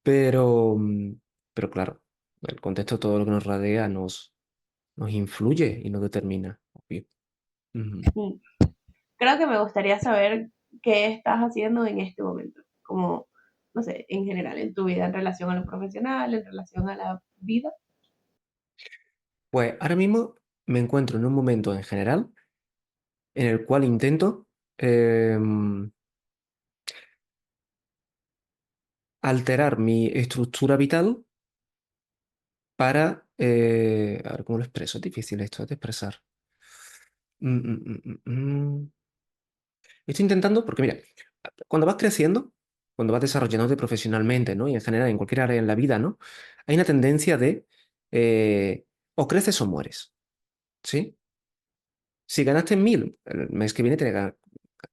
Pero, pero claro, el contexto, todo lo que nos rodea nos influye y nos determina, obvio. Ujú. Mm. Creo que me gustaría saber qué estás haciendo en este momento, como, no sé, en general, en tu vida, en relación a lo profesional, en relación a la vida. Pues ahora mismo me encuentro en un momento en general en el cual intento alterar mi estructura vital para... a ver cómo lo expreso, es difícil esto de expresar. Mm, mm, mm, mm. Estoy intentando, porque mira, cuando vas creciendo, cuando vas desarrollándote profesionalmente, ¿no? Y en general en cualquier área en la vida, ¿no? Hay una tendencia de o creces o mueres, ¿sí? Si ganaste 1.000, el mes que viene tienes que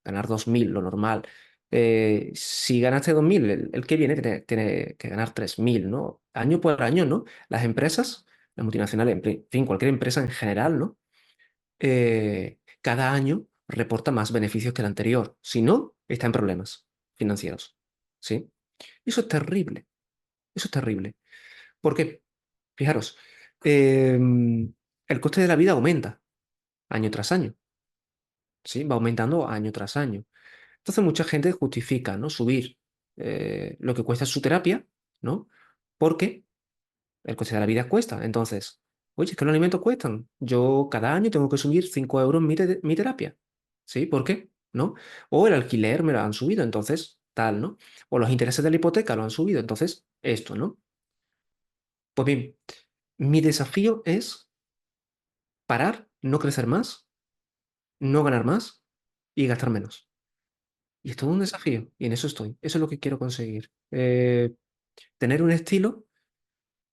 ganar 2.000, lo normal. Si ganaste 2.000, el que viene tiene que ganar 3.000, ¿no? Año por año, ¿no? Las empresas, las multinacionales, en fin, cualquier empresa en general, ¿no? Cada año reporta más beneficios que el anterior. Si no, está en problemas financieros, ¿sí? Y eso es terrible, eso es terrible. Porque, fijaros, el coste de la vida aumenta año tras año, ¿sí? Va aumentando año tras año. Entonces mucha gente justifica, ¿no? Subir lo que cuesta su terapia, ¿no? Porque el coste de la vida cuesta. Entonces, oye, es que los alimentos cuestan. Yo cada año tengo que subir 5 euros mi terapia. ¿Sí? ¿Por qué? ¿No? O el alquiler me lo han subido, entonces tal, ¿no? O los intereses de la hipoteca lo han subido, entonces esto, ¿no? Pues bien, mi desafío es parar, no crecer más, no ganar más y gastar menos. Y es todo un desafío, y en eso estoy. Eso es lo que quiero conseguir. Tener un estilo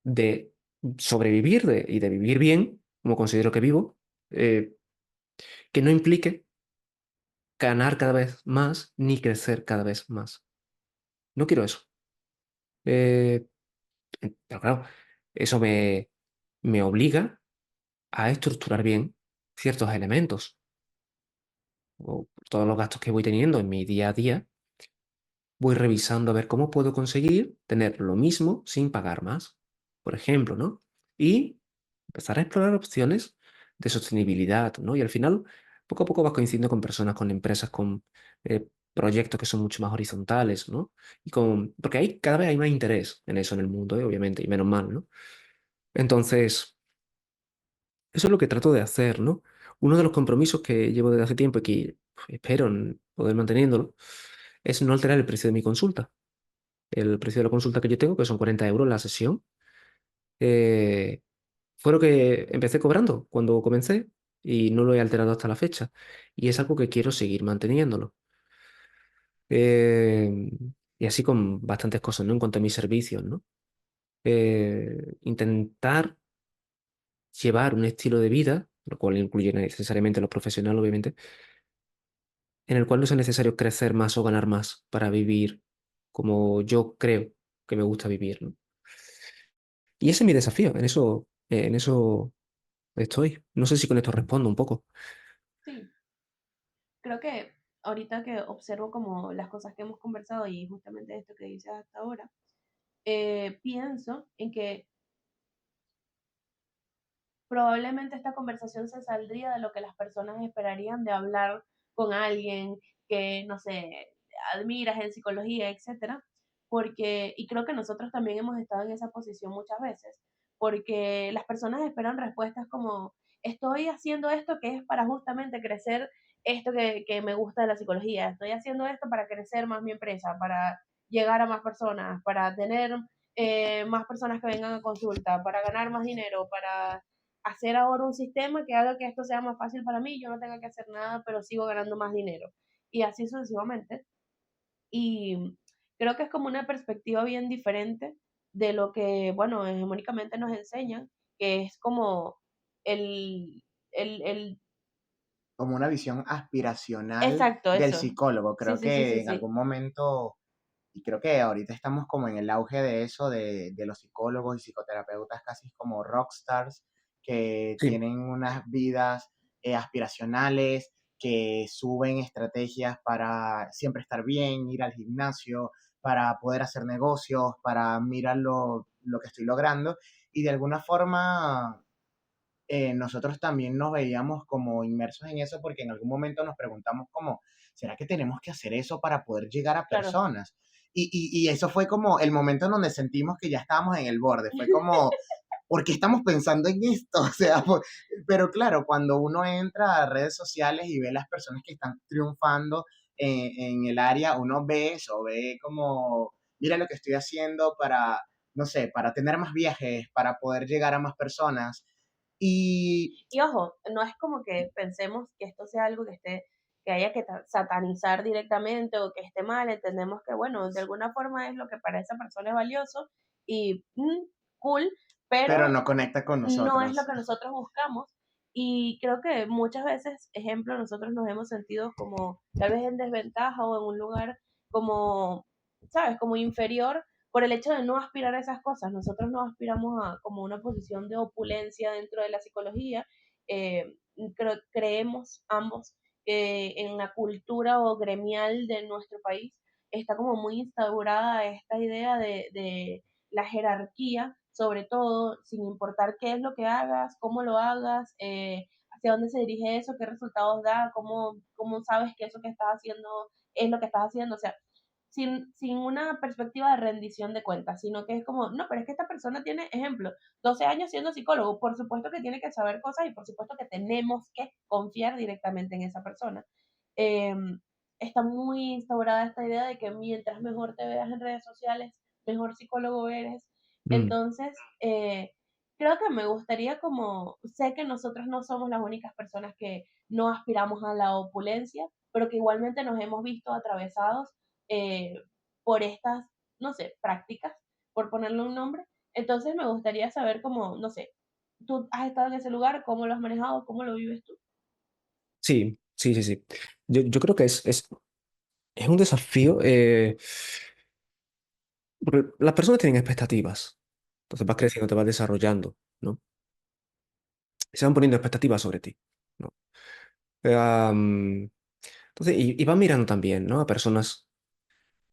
de sobrevivir y de vivir bien, como considero que vivo, eh, que no implique ganar cada vez más ni crecer cada vez más. No quiero eso. Eh, pero claro, eso me obliga a estructurar bien ciertos elementos o todos los gastos que voy teniendo en mi día a día. Voy revisando a ver cómo puedo conseguir tener lo mismo sin pagar más, por ejemplo, ¿no? Y empezar a explorar opciones de sostenibilidad, ¿no? Y al final, poco a poco vas coincidiendo con personas, con empresas, con proyectos que son mucho más horizontales, ¿no? Porque cada vez hay más interés en eso en el mundo, obviamente, y menos mal, ¿no? Entonces, eso es lo que trato de hacer, ¿no? Uno de los compromisos que llevo desde hace tiempo y que espero poder manteniéndolo es no alterar el precio de mi consulta. El precio de la consulta que yo tengo, que son 40 euros la sesión, eh, fue lo que empecé cobrando cuando comencé y no lo he alterado hasta la fecha. Y es algo que quiero seguir manteniéndolo. Eh, y así con bastantes cosas, ¿no? En cuanto a mis servicios, ¿no? Intentar llevar un estilo de vida, lo cual incluye necesariamente lo profesional, obviamente, en el cual no sea necesario crecer más o ganar más para vivir como yo creo que me gusta vivir, ¿no? Y ese es mi desafío, en eso estoy. No sé si con esto respondo un poco. Sí, creo que ahorita que observo como las cosas que hemos conversado y justamente esto que dices hasta ahora, pienso en que probablemente esta conversación se saldría de lo que las personas esperarían de hablar con alguien que, no sé, admiras en psicología, etcétera, porque, y creo que nosotros también hemos estado en esa posición muchas veces, porque las personas esperan respuestas como, estoy haciendo esto que es para justamente crecer esto que me gusta de la psicología, estoy haciendo esto para crecer más mi empresa, para llegar a más personas, para tener más personas que vengan a consulta, para ganar más dinero, para hacer ahora un sistema que haga que esto sea más fácil para mí, yo no tenga que hacer nada, pero sigo ganando más dinero. Y así sucesivamente. Y creo que es como una perspectiva bien diferente de lo que, bueno, hegemónicamente nos enseñan, que es como el Como una visión aspiracional exacto, del eso. psicólogo. Sí, Creo sí, sí, que sí, en sí. algún momento, y creo que ahorita estamos como en el auge de eso, de los psicólogos y psicoterapeutas casi como rockstars, que Sí, tienen unas vidas aspiracionales, que suben estrategias para siempre estar bien, ir al gimnasio, para poder hacer negocios, para mirar lo que estoy logrando. Y de alguna forma nosotros también nos veíamos como inmersos en eso porque en algún momento nos preguntamos como, ¿será que tenemos que hacer eso para poder llegar a Claro. personas? Y eso fue como el momento en donde sentimos que ya estábamos en el borde, fue como, ¿por qué estamos pensando en esto? O sea, pero claro, cuando uno entra a redes sociales y ve las personas que están triunfando en el área, uno ve eso, ve como, mira lo que estoy haciendo para, no sé, para tener más viajes, para poder llegar a más personas. Y Y ojo, no es como que pensemos que esto sea algo que esté, que haya que satanizar directamente o que esté mal, entendemos que, bueno, de alguna forma es lo que para esa persona es valioso y cool, pero pero no conecta con no es lo nosotros. que nosotros buscamos. Y creo que muchas veces, ejemplo, nosotros nos hemos sentido como tal vez en desventaja o en un lugar como, ¿sabes? Como inferior por el hecho de no aspirar a esas cosas. Nosotros no aspiramos a como una posición de opulencia dentro de la psicología. Creemos ambos que en la cultura o gremial de nuestro país está como muy instaurada esta idea de la jerarquía, sobre todo, sin importar qué es lo que hagas, cómo lo hagas, hacia dónde se dirige eso, qué resultados da, cómo sabes que eso que estás haciendo es lo que estás haciendo, o sea, sin una perspectiva de rendición de cuentas, sino que es como, no, pero es que esta persona tiene, ejemplo, 12 años siendo psicólogo, por supuesto que tiene que saber cosas y por supuesto que tenemos que confiar directamente en esa persona. Eh, Está muy instaurada esta idea de que mientras mejor te veas en redes sociales, mejor psicólogo eres. Mm. Entonces, creo que me gustaría como, sé que nosotros no somos las únicas personas que no aspiramos a la opulencia, pero que igualmente nos hemos visto atravesados eh, por estas, no sé, prácticas, por ponerle un nombre. Entonces me gustaría saber cómo, no sé, tú has estado en ese lugar, cómo lo has manejado, cómo lo vives tú. Sí, sí, sí, sí. Yo creo que es un desafío, porque las personas tienen expectativas. Entonces vas creciendo, te vas desarrollando, ¿no? Y se van poniendo expectativas sobre ti, ¿no? Entonces, y van mirando también, ¿no? A personas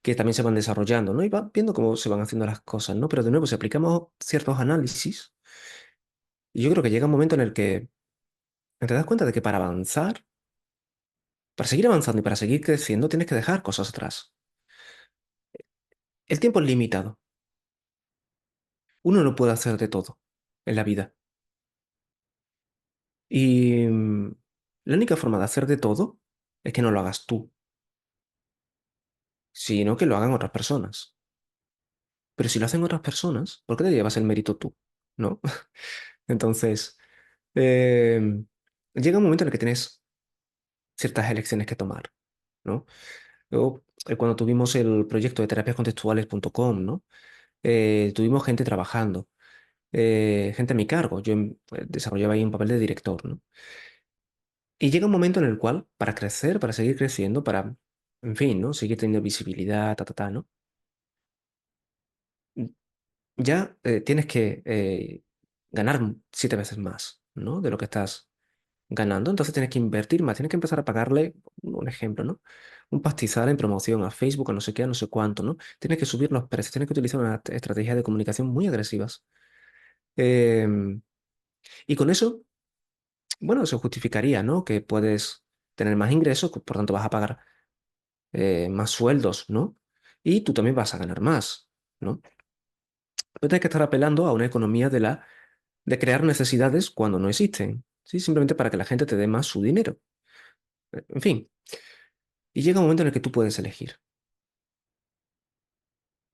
que también se van desarrollando, ¿no? Y van viendo cómo se van haciendo las cosas, ¿no? Pero de nuevo, si aplicamos ciertos análisis, yo creo que llega un momento en el que te das cuenta de que para avanzar, para seguir avanzando y para seguir creciendo, tienes que dejar cosas atrás. El tiempo es limitado. Uno no puede hacer de todo en la vida. Y la única forma de hacer de todo es que no lo hagas tú, sino que lo hagan otras personas. Pero si lo hacen otras personas, ¿por qué te llevas el mérito tú? ¿No? Entonces, em, llega un momento en el que tienes ciertas elecciones que tomar, ¿no? Luego, cuando tuvimos el proyecto de terapiascontextuales.com, ¿no? Tuvimos gente trabajando, gente a mi cargo. Yo desarrollaba ahí un papel de director, ¿no? Y llega un momento en el cual, para crecer, para seguir creciendo, para, en fin, ¿no? Seguir teniendo visibilidad, ¿no? Ya tienes que ganar 7 veces más, ¿no? De lo que estás ganando. Entonces tienes que invertir más, tienes que empezar a pagarle, un ejemplo, ¿no? Un pastizal en promoción a Facebook, a no sé qué, a no sé cuánto, ¿no? Tienes que subir los precios, tienes que utilizar una estrategia de comunicación muy agresivas. Em, y con eso, bueno, se justificaría, ¿no? Que puedes tener más ingresos, por tanto vas a pagar más sueldos, ¿no? Y tú también vas a ganar más, ¿no? Pero tienes que estar apelando a una economía de crear necesidades cuando no existen, ¿sí? Simplemente para que la gente te dé más su dinero. En fin, y llega un momento en el que tú puedes elegir.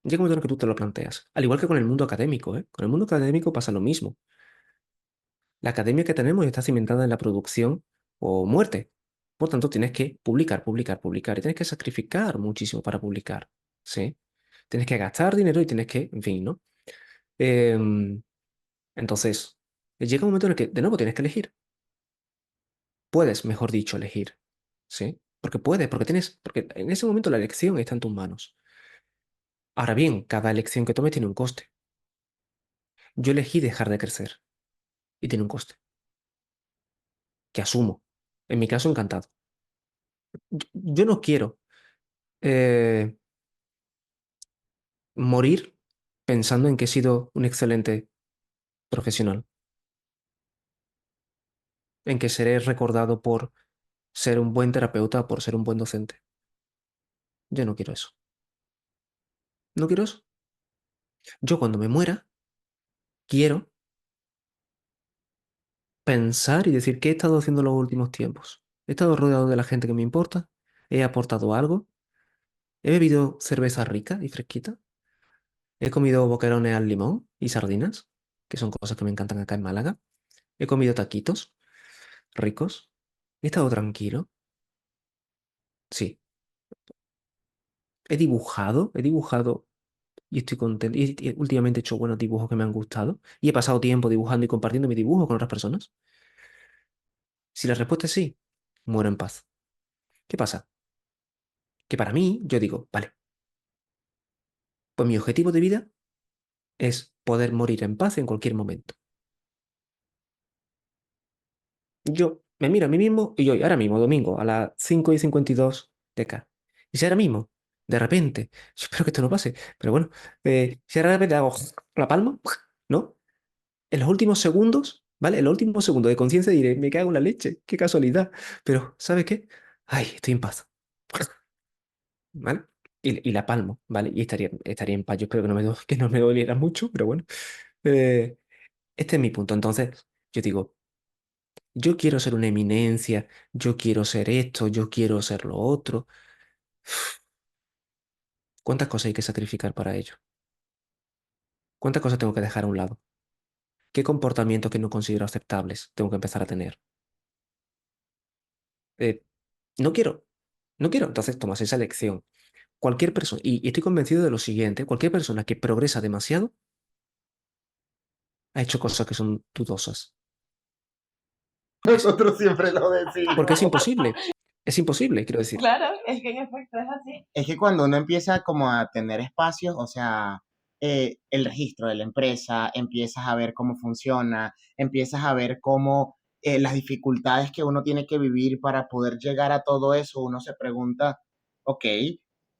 Llega un momento en el que tú te lo planteas. Al igual que con el mundo académico, ¿eh? Con el mundo académico pasa lo mismo. La academia que tenemos está cimentada en la producción o muerte. Por tanto, tienes que publicar, publicar, publicar. Y tienes que sacrificar muchísimo para publicar, ¿sí? Tienes que gastar dinero y tienes que, en fin, ¿no? Em, entonces, llega un momento en el que, de nuevo, tienes que elegir. Puedes, mejor dicho, elegir, ¿sí? Porque puedes, porque en ese momento la elección está en tus manos. Ahora bien, cada elección que tomes tiene un coste. Yo elegí dejar de crecer y tiene un coste, que asumo. En mi caso, encantado. Yo no quiero eh, morir pensando en que he sido un excelente profesional, en que seré recordado por ser un buen terapeuta, por ser un buen docente. Yo no quiero eso. No quiero eso. Yo cuando me muera, quiero pensar y decir qué he estado haciendo en los últimos tiempos. He estado rodeado de la gente que me importa, he aportado algo, he bebido cerveza rica y fresquita, he comido boquerones al limón y sardinas, que son cosas que me encantan acá en Málaga, he comido taquitos ricos, he estado tranquilo, sí, he dibujado y estoy contento. Y últimamente he hecho buenos dibujos que me han gustado y he pasado tiempo dibujando y compartiendo mi dibujo con otras personas. Si la respuesta es sí, muero en paz. ¿Qué pasa? que para mí, yo digo, vale, pues mi objetivo de vida es poder morir en paz en cualquier momento. Yo me miro a mí mismo y yo, ahora mismo, domingo, a las 5:52 de acá. Y si ahora mismo, de repente, yo espero que esto no pase, pero bueno, si ahora de repente hago la palma, ¿no? En los últimos segundos, ¿vale? En los últimos segundos de conciencia diré, me cago en la leche, qué casualidad. Pero, ¿sabes qué? Ay, estoy en paz, ¿vale? Y la palmo, ¿vale? Y estaría en paz. Yo espero que no me doliera mucho, pero bueno. Eh, este es mi punto. Entonces, yo digo, yo quiero ser una eminencia, yo quiero ser esto, yo quiero ser lo otro. ¿Cuántas cosas hay que sacrificar para ello? ¿Cuántas cosas tengo que dejar a un lado? ¿Qué comportamientos que no considero aceptables tengo que empezar a tener? Eh, no quiero, no quiero. Entonces tomas esa elección. Cualquier persona, y estoy convencido de lo siguiente, cualquier persona que progresa demasiado ha hecho cosas que son dudosas. Nosotros siempre lo Porque decimos. es imposible, quiero decir. Claro, es que en efecto es así. Es que cuando uno empieza como a tener espacios, o sea, el registro de la empresa, empiezas a ver cómo funciona, empiezas a ver cómo las dificultades que uno tiene que vivir para poder llegar a todo eso, uno se pregunta, ok,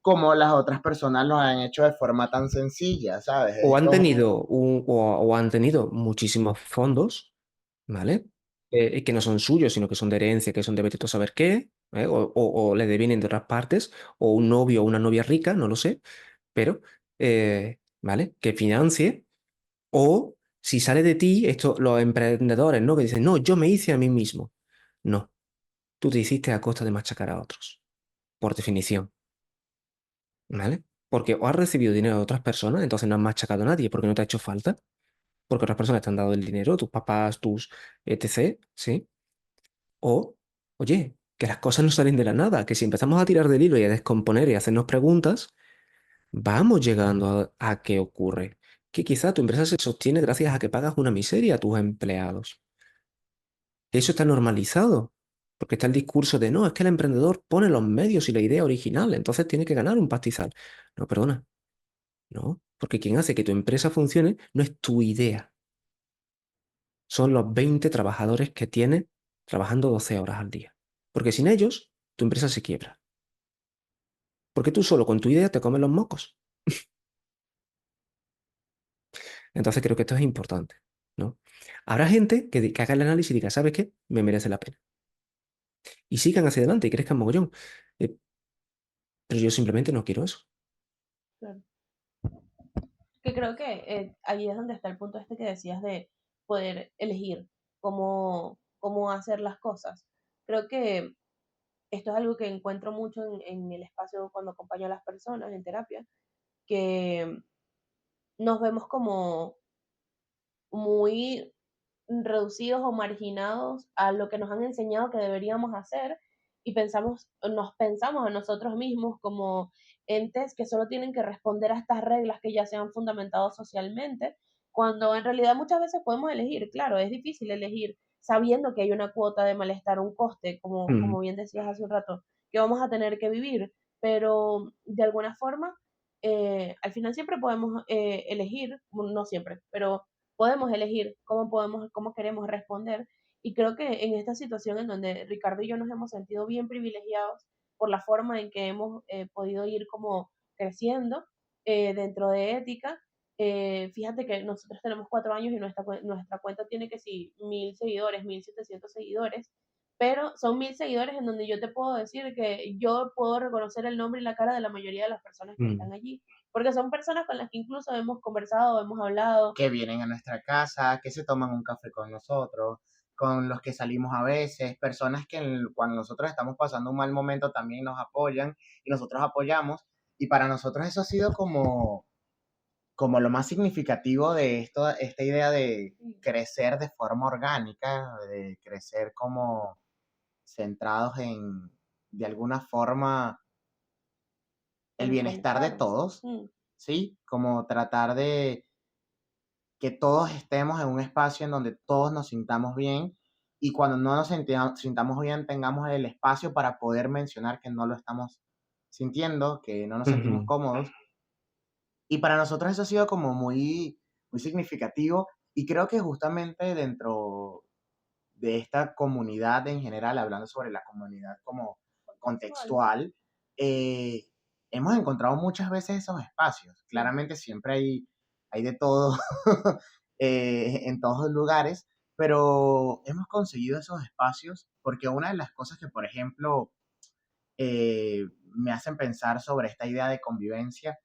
¿cómo las otras personas lo han hecho de forma tan sencilla, ¿sabes? O Es han como, tenido, o han tenido muchísimos fondos, ¿vale? Que no son suyos, sino que son de herencia, que son de vete tú a saber qué, ¿eh? O le devienen de otras partes, o un novio o una novia rica, no lo sé, pero, ¿vale? Que financie, o si sale de ti, esto, los emprendedores, ¿no? Que dicen, no, yo me hice a mí mismo. No, tú te hiciste a costa de machacar a otros, por definición, ¿vale? Porque o has recibido dinero de otras personas, entonces no has machacado a nadie porque no te ha hecho falta, porque otras personas te han dado el dinero, tus papás, tus etc., ¿sí? O, oye, que las cosas no salen de la nada, que si empezamos a tirar del hilo y a descomponer y a hacernos preguntas, vamos llegando a qué ocurre. Que quizá tu empresa se sostiene gracias a que pagas una miseria a tus empleados. Eso está normalizado, porque está el discurso de no, es que el emprendedor pone los medios y la idea original, entonces tiene que ganar un pastizal. No, perdona, no, porque quien hace que tu empresa funcione no es tu idea, son los 20 trabajadores que tienes trabajando 12 horas al día. Porque sin ellos, tu empresa se quiebra. Porque tú solo con tu idea te comes los mocos. Entonces creo que esto es importante, ¿no? Habrá gente que haga el análisis y diga, ¿sabes qué? Me merece la pena. Y sigan hacia adelante y crezcan mogollón. Eh, pero yo simplemente no quiero eso. Claro. Que creo que ahí es donde está el punto este que decías de poder elegir cómo hacer las cosas. Creo que esto es algo que encuentro mucho en el espacio cuando acompaño a las personas en terapia, que nos vemos como muy reducidos o marginados a lo que nos han enseñado que deberíamos hacer y nos pensamos a nosotros mismos como entes que solo tienen que responder a estas reglas que ya se han fundamentado socialmente, cuando en realidad muchas veces podemos elegir, claro, es difícil elegir sabiendo que hay una cuota de malestar, un coste, como Mm, bien decías hace un rato, que vamos a tener que vivir, pero de alguna forma, al final siempre podemos elegir, no siempre, pero podemos elegir cómo queremos responder. Y creo que en esta situación en donde Ricardo y yo nos hemos sentido bien privilegiados por la forma en que hemos podido ir como creciendo dentro de ética, fíjate que nosotros tenemos 4 años y nuestra cuenta tiene que sí 1.000 seguidores, 1.700 seguidores, pero son 1.000 seguidores en donde yo te puedo decir que yo puedo reconocer el nombre y la cara de la mayoría de las personas que mm. están allí, porque son personas con las que incluso hemos conversado, hemos hablado. que vienen a nuestra casa, que se toman un café con nosotros, con los que salimos a veces, personas que cuando nosotros estamos pasando un mal momento también nos apoyan y nosotros apoyamos. Y para nosotros eso ha sido como lo más significativo de esta idea de crecer de forma orgánica, de crecer como centrados en, de alguna forma, el El bienestar de bienestar. todos, Mm, ¿sí? Como tratar de que todos estemos en un espacio en donde todos nos sintamos bien y cuando no nos sintamos bien tengamos el espacio para poder mencionar que no lo estamos sintiendo, que no nos sentimos Ujú, cómodos. Y para nosotros eso ha sido como muy significativo y creo que justamente dentro de esta comunidad en general, hablando sobre la comunidad como Contextual, ¿no? contextual, eh, hemos encontrado muchas veces esos espacios. Sí. Claramente siempre hay de todo en todos los lugares, pero hemos conseguido esos espacios porque una de las cosas que, por ejemplo, me hacen pensar sobre esta idea de convivencia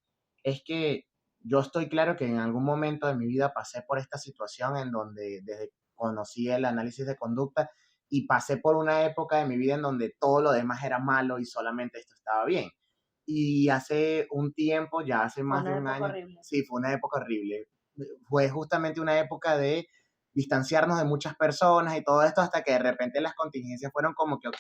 es que yo estoy claro que en algún momento de mi vida pasé por esta situación en donde desde conocí el análisis de conducta y pasé por una época de mi vida en donde todo lo demás era malo y solamente esto estaba bien. Y hace un tiempo, ya hace Fue más de una un época año, horrible. sí, fue una época horrible. Fue justamente una época de distanciarnos de muchas personas y todo esto hasta que de repente las contingencias fueron como que, ok,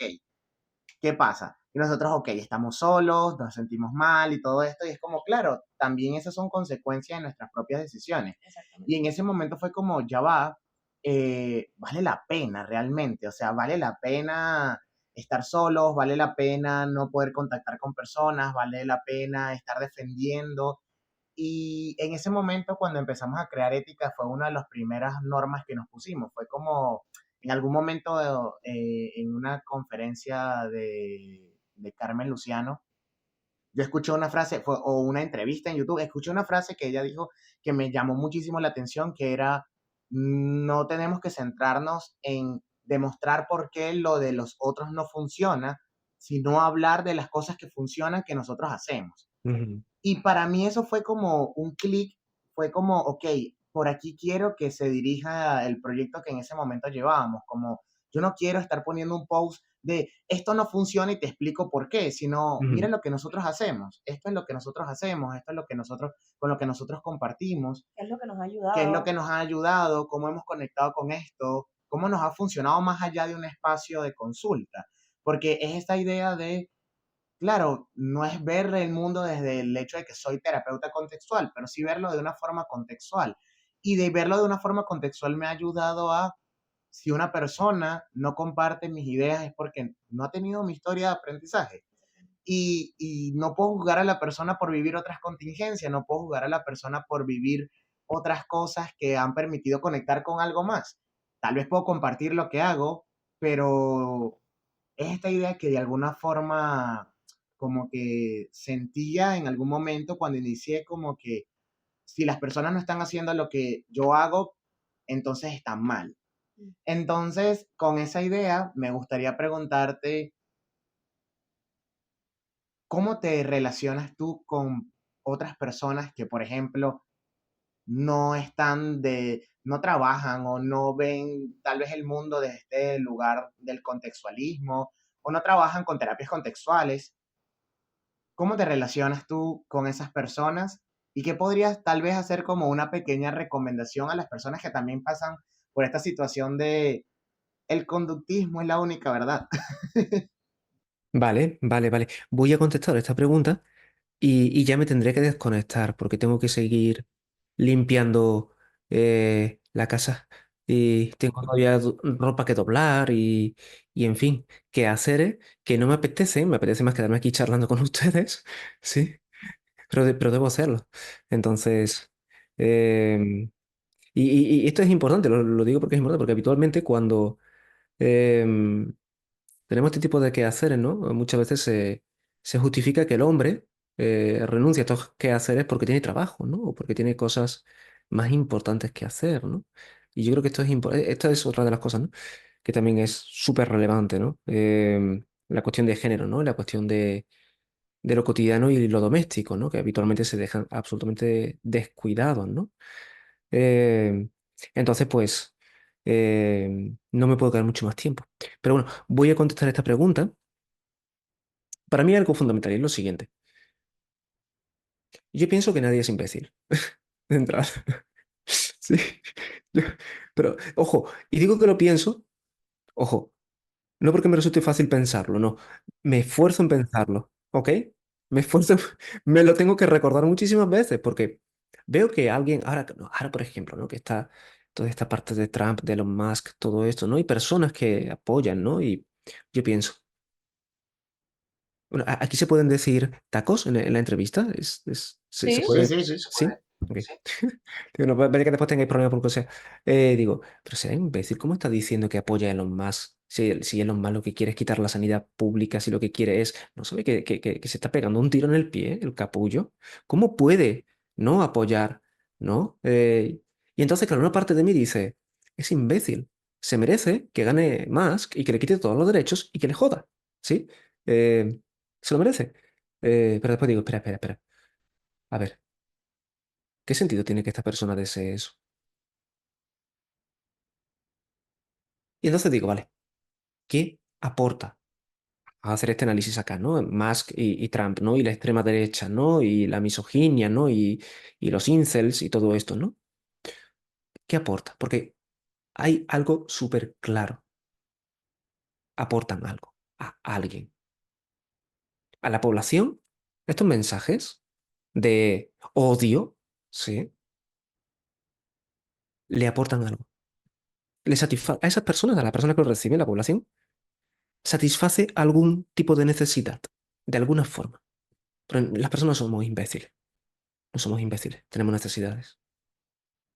¿qué pasa? Y nosotros, ok, estamos solos, nos sentimos mal y todo esto, y es como, claro, también esas son consecuencias de nuestras propias decisiones. Y Exactamente. en ese momento fue como, ya va, vale la pena realmente, o sea, vale la pena estar solos, vale la pena no poder contactar con personas, vale la pena estar defendiendo. Y en ese momento, cuando empezamos a crear ética, fue una de las primeras normas que nos pusimos. Fue como en algún momento en una conferencia de Carmen Luciano, yo escuché una frase, o una entrevista en YouTube, escuché una frase que ella dijo que me llamó muchísimo la atención, que era, no tenemos que centrarnos en demostrar por qué lo de los otros no funciona, sino hablar de las cosas que funcionan que nosotros hacemos. ujú, Y para mí eso fue como un clic, fue como, ok, por aquí quiero que se dirija el proyecto que en ese momento llevábamos, como yo no quiero estar poniendo un post de esto no funciona y te explico por qué, sino mira ujú. lo que nosotros hacemos, esto es lo que nosotros hacemos, esto es lo que nosotros, con lo que nosotros compartimos, ¿Qué es lo que nos ha qué es lo que ayudado? nos ha ayudado, cómo hemos conectado con esto, cómo nos ha funcionado más allá de un espacio de consulta, porque es esta idea de claro, no es ver el mundo desde el hecho de que soy terapeuta contextual, pero sí verlo de una forma contextual. Y de verlo de una forma contextual me ha ayudado a, si una persona no comparte mis ideas es porque no ha tenido mi historia de aprendizaje. Y no puedo juzgar a la persona por vivir otras contingencias, no puedo juzgar a la persona por vivir otras cosas que han permitido conectar con algo más. Tal vez puedo compartir lo que hago, pero es esta idea que de alguna forma como que sentía en algún momento cuando inicié como que si las personas no están haciendo lo que yo hago, entonces están mal. Entonces, con esa idea, me gustaría preguntarte, ¿cómo te relacionas tú con otras personas que, por ejemplo, no trabajan o no ven tal vez el mundo desde este lugar del contextualismo o no trabajan con terapias contextuales? ¿Cómo te relacionas tú con esas personas? ¿Y qué podrías tal vez hacer como una pequeña recomendación a las personas que también pasan por esta situación de el conductismo es la única verdad? Vale, vale, vale. Voy a contestar esta pregunta y ya me tendré que desconectar porque tengo que seguir limpiando la casa y tengo todavía ropa que doblar y en fin, que hacer que no me apetece más quedarme aquí charlando con ustedes, sí, pero debo hacerlo. Entonces, em, y esto es importante, lo digo porque es importante, porque habitualmente cuando em, tenemos este tipo de quehaceres, ¿no? Muchas veces se justifica que el hombre renuncia a estos quehaceres porque tiene trabajo, ¿no? O porque tiene cosas más importantes que hacer, ¿no? Y yo creo que esta es otra de las cosas, ¿no? Que también es súper relevante, ¿no? La cuestión de género, ¿no? La cuestión de lo cotidiano y lo doméstico, ¿no? Que habitualmente se dejan absolutamente descuidados, ¿no? Eh, entonces, pues, no me puedo quedar mucho más tiempo. Pero bueno, voy a contestar esta pregunta. Para mí algo fundamental y es lo siguiente. Yo pienso que nadie es imbécil, de entrada. Sí. Yo- Pero, ojo, y digo que lo pienso, ojo, no porque me resulte fácil pensarlo, no. Me esfuerzo en pensarlo, ¿ok? Me esfuerzo, me lo tengo que recordar muchísimas veces porque veo que alguien, ahora, no, ahora por ejemplo, ¿no? Que está toda esta parte de Trump, de Elon Musk, todo esto, ¿no? Y personas que apoyan, ¿no? Y yo pienso, Bueno, aquí se pueden decir tacos en la entrevista. ¿Se Sí, Sí, puede? sí, sí, se ¿Sí? puede. Ok. Sí. Digo, no vaya que después tengáis problemas por lo que sea. Digo, pero será imbécil, ¿cómo está diciendo que apoya a Elon Musk? Si Elon Musk lo que quiere es quitar la sanidad pública, si lo que quiere es, ¿no sabe que se está pegando un tiro en el pie, el capullo? ¿Cómo puede no apoyar, ¿no? Y entonces, claro, una parte de mí dice, es imbécil, se merece que gane Musk y que le quite todos los derechos y que le joda, ¿sí? Eh, se lo merece. Pero después digo, espera, espera, espera. A ver, ¿qué sentido tiene que esta persona desee eso? Y entonces digo, vale, ¿qué aporta a hacer este análisis acá, ¿no? Musk y Trump, ¿no? Y la extrema derecha, ¿no? Y la misoginia, ¿no? Y los incels y todo esto, ¿no? ¿Qué aporta? Porque hay algo súper claro. Aportan algo a alguien. A la población, estos mensajes de odio, ¿sí? Le aportan algo. Le satisface a esas personas, a las personas que lo reciben, la población, satisface algún tipo de necesidad, de alguna forma. Pero las personas somos imbéciles. No somos imbéciles, tenemos necesidades.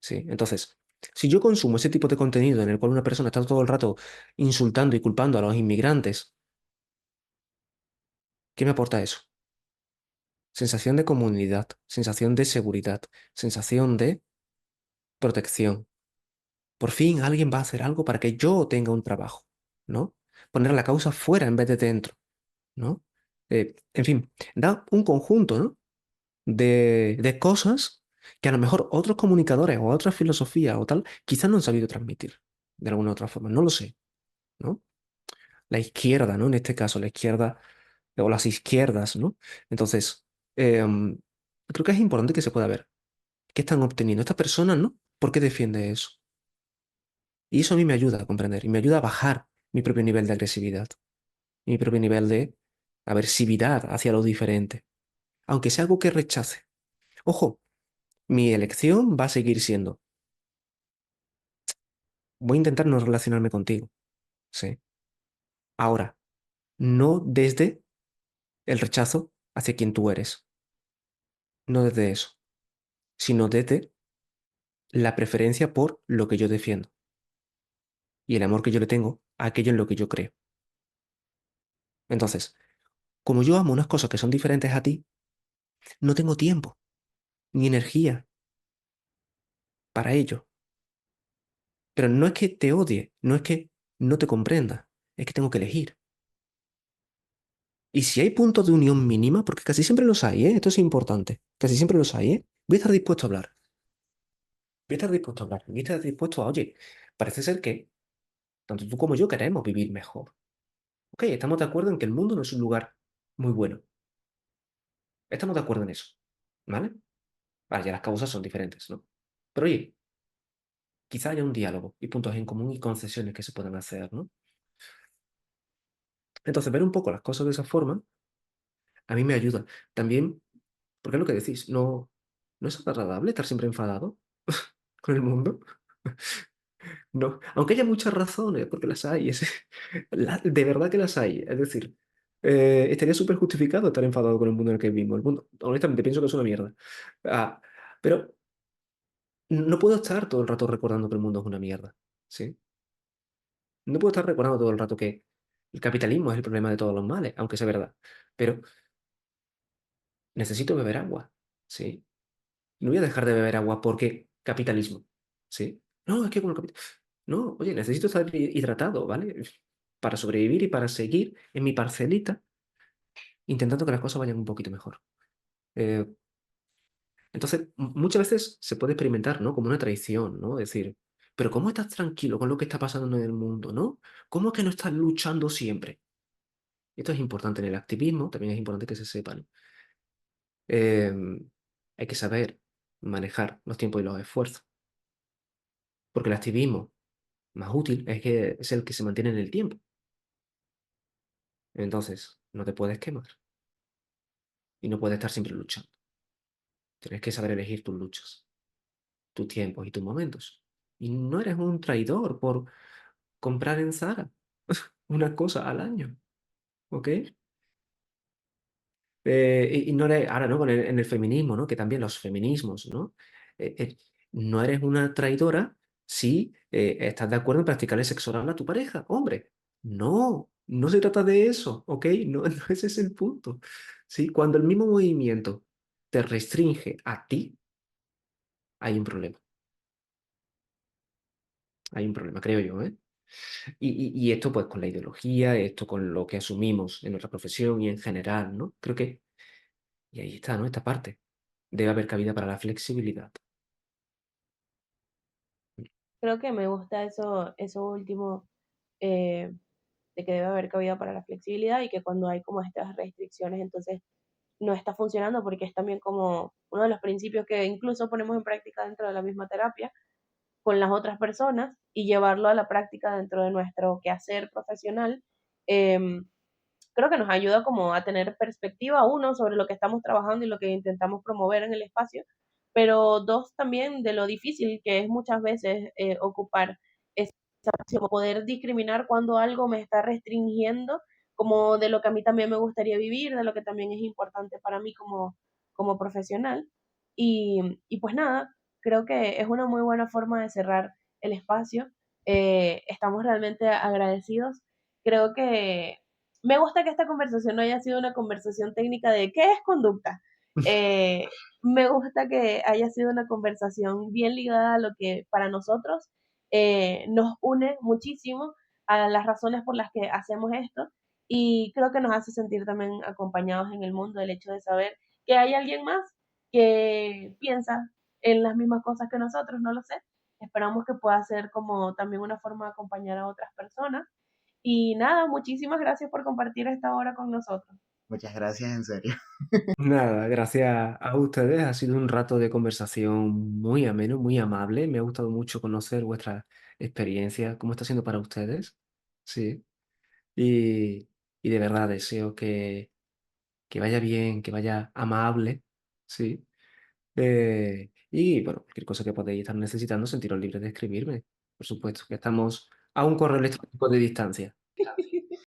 ¿Sí? Entonces, si yo consumo ese tipo de contenido en el cual una persona está todo el rato insultando y culpando a los inmigrantes, ¿qué me aporta eso? Sensación de comunidad, sensación de seguridad, sensación de protección. Por fin alguien va a hacer algo para que yo tenga un trabajo, ¿no? Poner la causa fuera en vez de dentro, ¿no? En fin, da un conjunto, ¿no? de cosas que a lo mejor otros comunicadores o otras filosofías o tal quizás no han sabido transmitir de alguna u otra forma, no lo sé, ¿no? La izquierda, ¿no? En este caso, la izquierda o las izquierdas, ¿no? Entonces, creo que es importante que se pueda ver qué están obteniendo estas personas, ¿no? ¿Por qué defiende eso? Y eso a mí me ayuda a comprender y me ayuda a bajar mi propio nivel de agresividad, mi propio nivel de aversividad hacia lo diferente, aunque sea algo que rechace. Ojo, mi elección va a seguir siendo, voy a intentar no relacionarme contigo, ¿sí? Ahora, no desde el rechazo hacia quien tú eres, no desde eso, sino desde la preferencia por lo que yo defiendo y el amor que yo le tengo a aquello en lo que yo creo. Entonces, como yo amo unas cosas que son diferentes a ti, no tengo tiempo ni energía para ello. Pero no es que te odie, no es que no te comprenda, es que tengo que elegir. Y si hay puntos de unión mínima, porque casi siempre los hay, ¿eh? Esto es importante, casi siempre los hay, ¿eh? Voy a estar dispuesto a hablar. Voy a estar dispuesto a hablar. Voy a estar dispuesto a, oye, parece ser que tanto tú como yo queremos vivir mejor. Ok, estamos de acuerdo en que el mundo no es un lugar muy bueno. Estamos de acuerdo en eso. ¿Vale? Vale, ya las causas son diferentes, ¿no? Pero oye, quizá haya un diálogo y puntos en común y concesiones que se puedan hacer, ¿no? Entonces, ver un poco las cosas de esa forma a mí me ayuda. También, porque es lo que decís, no es agradable estar siempre enfadado con el mundo. No, aunque haya muchas razones, porque las hay, de verdad que las hay. Es decir, estaría súper justificado estar enfadado con el mundo en el que vivimos. El mundo, honestamente, pienso que es una mierda. Ah, pero no puedo estar todo el rato recordando que el mundo es una mierda. ¿Sí? No puedo estar recordando todo el rato que el capitalismo es el problema de todos los males, aunque sea verdad. Pero necesito beber agua. ¿Sí? No voy a dejar de beber agua porque capitalismo. ¿Sí? No, es que con el capitalismo. No, oye, necesito estar hidratado, ¿vale? Para sobrevivir y para seguir en mi parcelita intentando que las cosas vayan un poquito mejor. Eh, entonces, muchas veces se puede experimentar, ¿no? Como una traición, ¿no? Decir, pero ¿cómo estás tranquilo con lo que está pasando en el mundo, ¿no? ¿Cómo es que no estás luchando siempre? Esto es importante en el activismo, también es importante que se sepa, ¿no? Eh, hay que saber manejar los tiempos y los esfuerzos, porque el activismo más útil es que es el que se mantiene en el tiempo. Entonces, no te puedes quemar y no puedes estar siempre luchando. Tienes que saber elegir tus luchas, tus tiempos y tus momentos. Y no eres un traidor por comprar en Zara una cosa al año, ¿ok? Y no eres, ahora, ¿no? En el feminismo, ¿no? Que también los feminismos, ¿no? No eres una traidora si estás de acuerdo en practicar el sexo oral a tu pareja, hombre. No, no se trata de eso, ¿ok? No, no ese es el punto. ¿Sí? Cuando el mismo movimiento te restringe a ti, hay un problema. Hay un problema, creo yo, ¿eh? Y esto pues con la ideología, esto con lo que asumimos en nuestra profesión y en general, ¿no? Creo que, y ahí está, ¿no? Esta parte. Debe haber cabida para la flexibilidad. Creo que me gusta eso último, eh, de que debe haber cabida para la flexibilidad y que cuando hay como estas restricciones, entonces no está funcionando porque es también como uno de los principios que incluso ponemos en práctica dentro de la misma terapia con las otras personas y llevarlo a la práctica dentro de nuestro quehacer profesional. eh, Creo que nos ayuda como a tener perspectiva, uno, sobre lo que estamos trabajando y lo que intentamos promover en el espacio, pero dos, también de lo difícil que es muchas veces ocupar esa opción, poder discriminar cuando algo me está restringiendo, como de lo que a mí también me gustaría vivir, de lo que también es importante para mí como profesional. Y pues nada, creo que es una muy buena forma de cerrar el espacio. Estamos realmente agradecidos. Creo que me gusta que esta conversación no haya sido una conversación técnica de qué es conducta. Eh, Me gusta que haya sido una conversación bien ligada a lo que para nosotros nos une muchísimo, a las razones por las que hacemos esto, y creo que nos hace sentir también acompañados en el mundo el hecho de saber que hay alguien más que piensa en las mismas cosas que nosotros, no lo sé. Esperamos que pueda ser como también una forma de acompañar a otras personas. Y nada, muchísimas gracias por compartir esta hora con nosotros. Muchas gracias, en serio. Nada, gracias a ustedes. Ha sido un rato de conversación muy ameno, muy amable. Me ha gustado mucho conocer vuestra experiencia, cómo está siendo para ustedes. Sí. Y, y de verdad deseo que vaya bien, que vaya amable. Sí. Y bueno, cualquier cosa que podáis estar necesitando, sentiros libres de escribirme. Por supuesto, que estamos a un correo electrónico de distancia.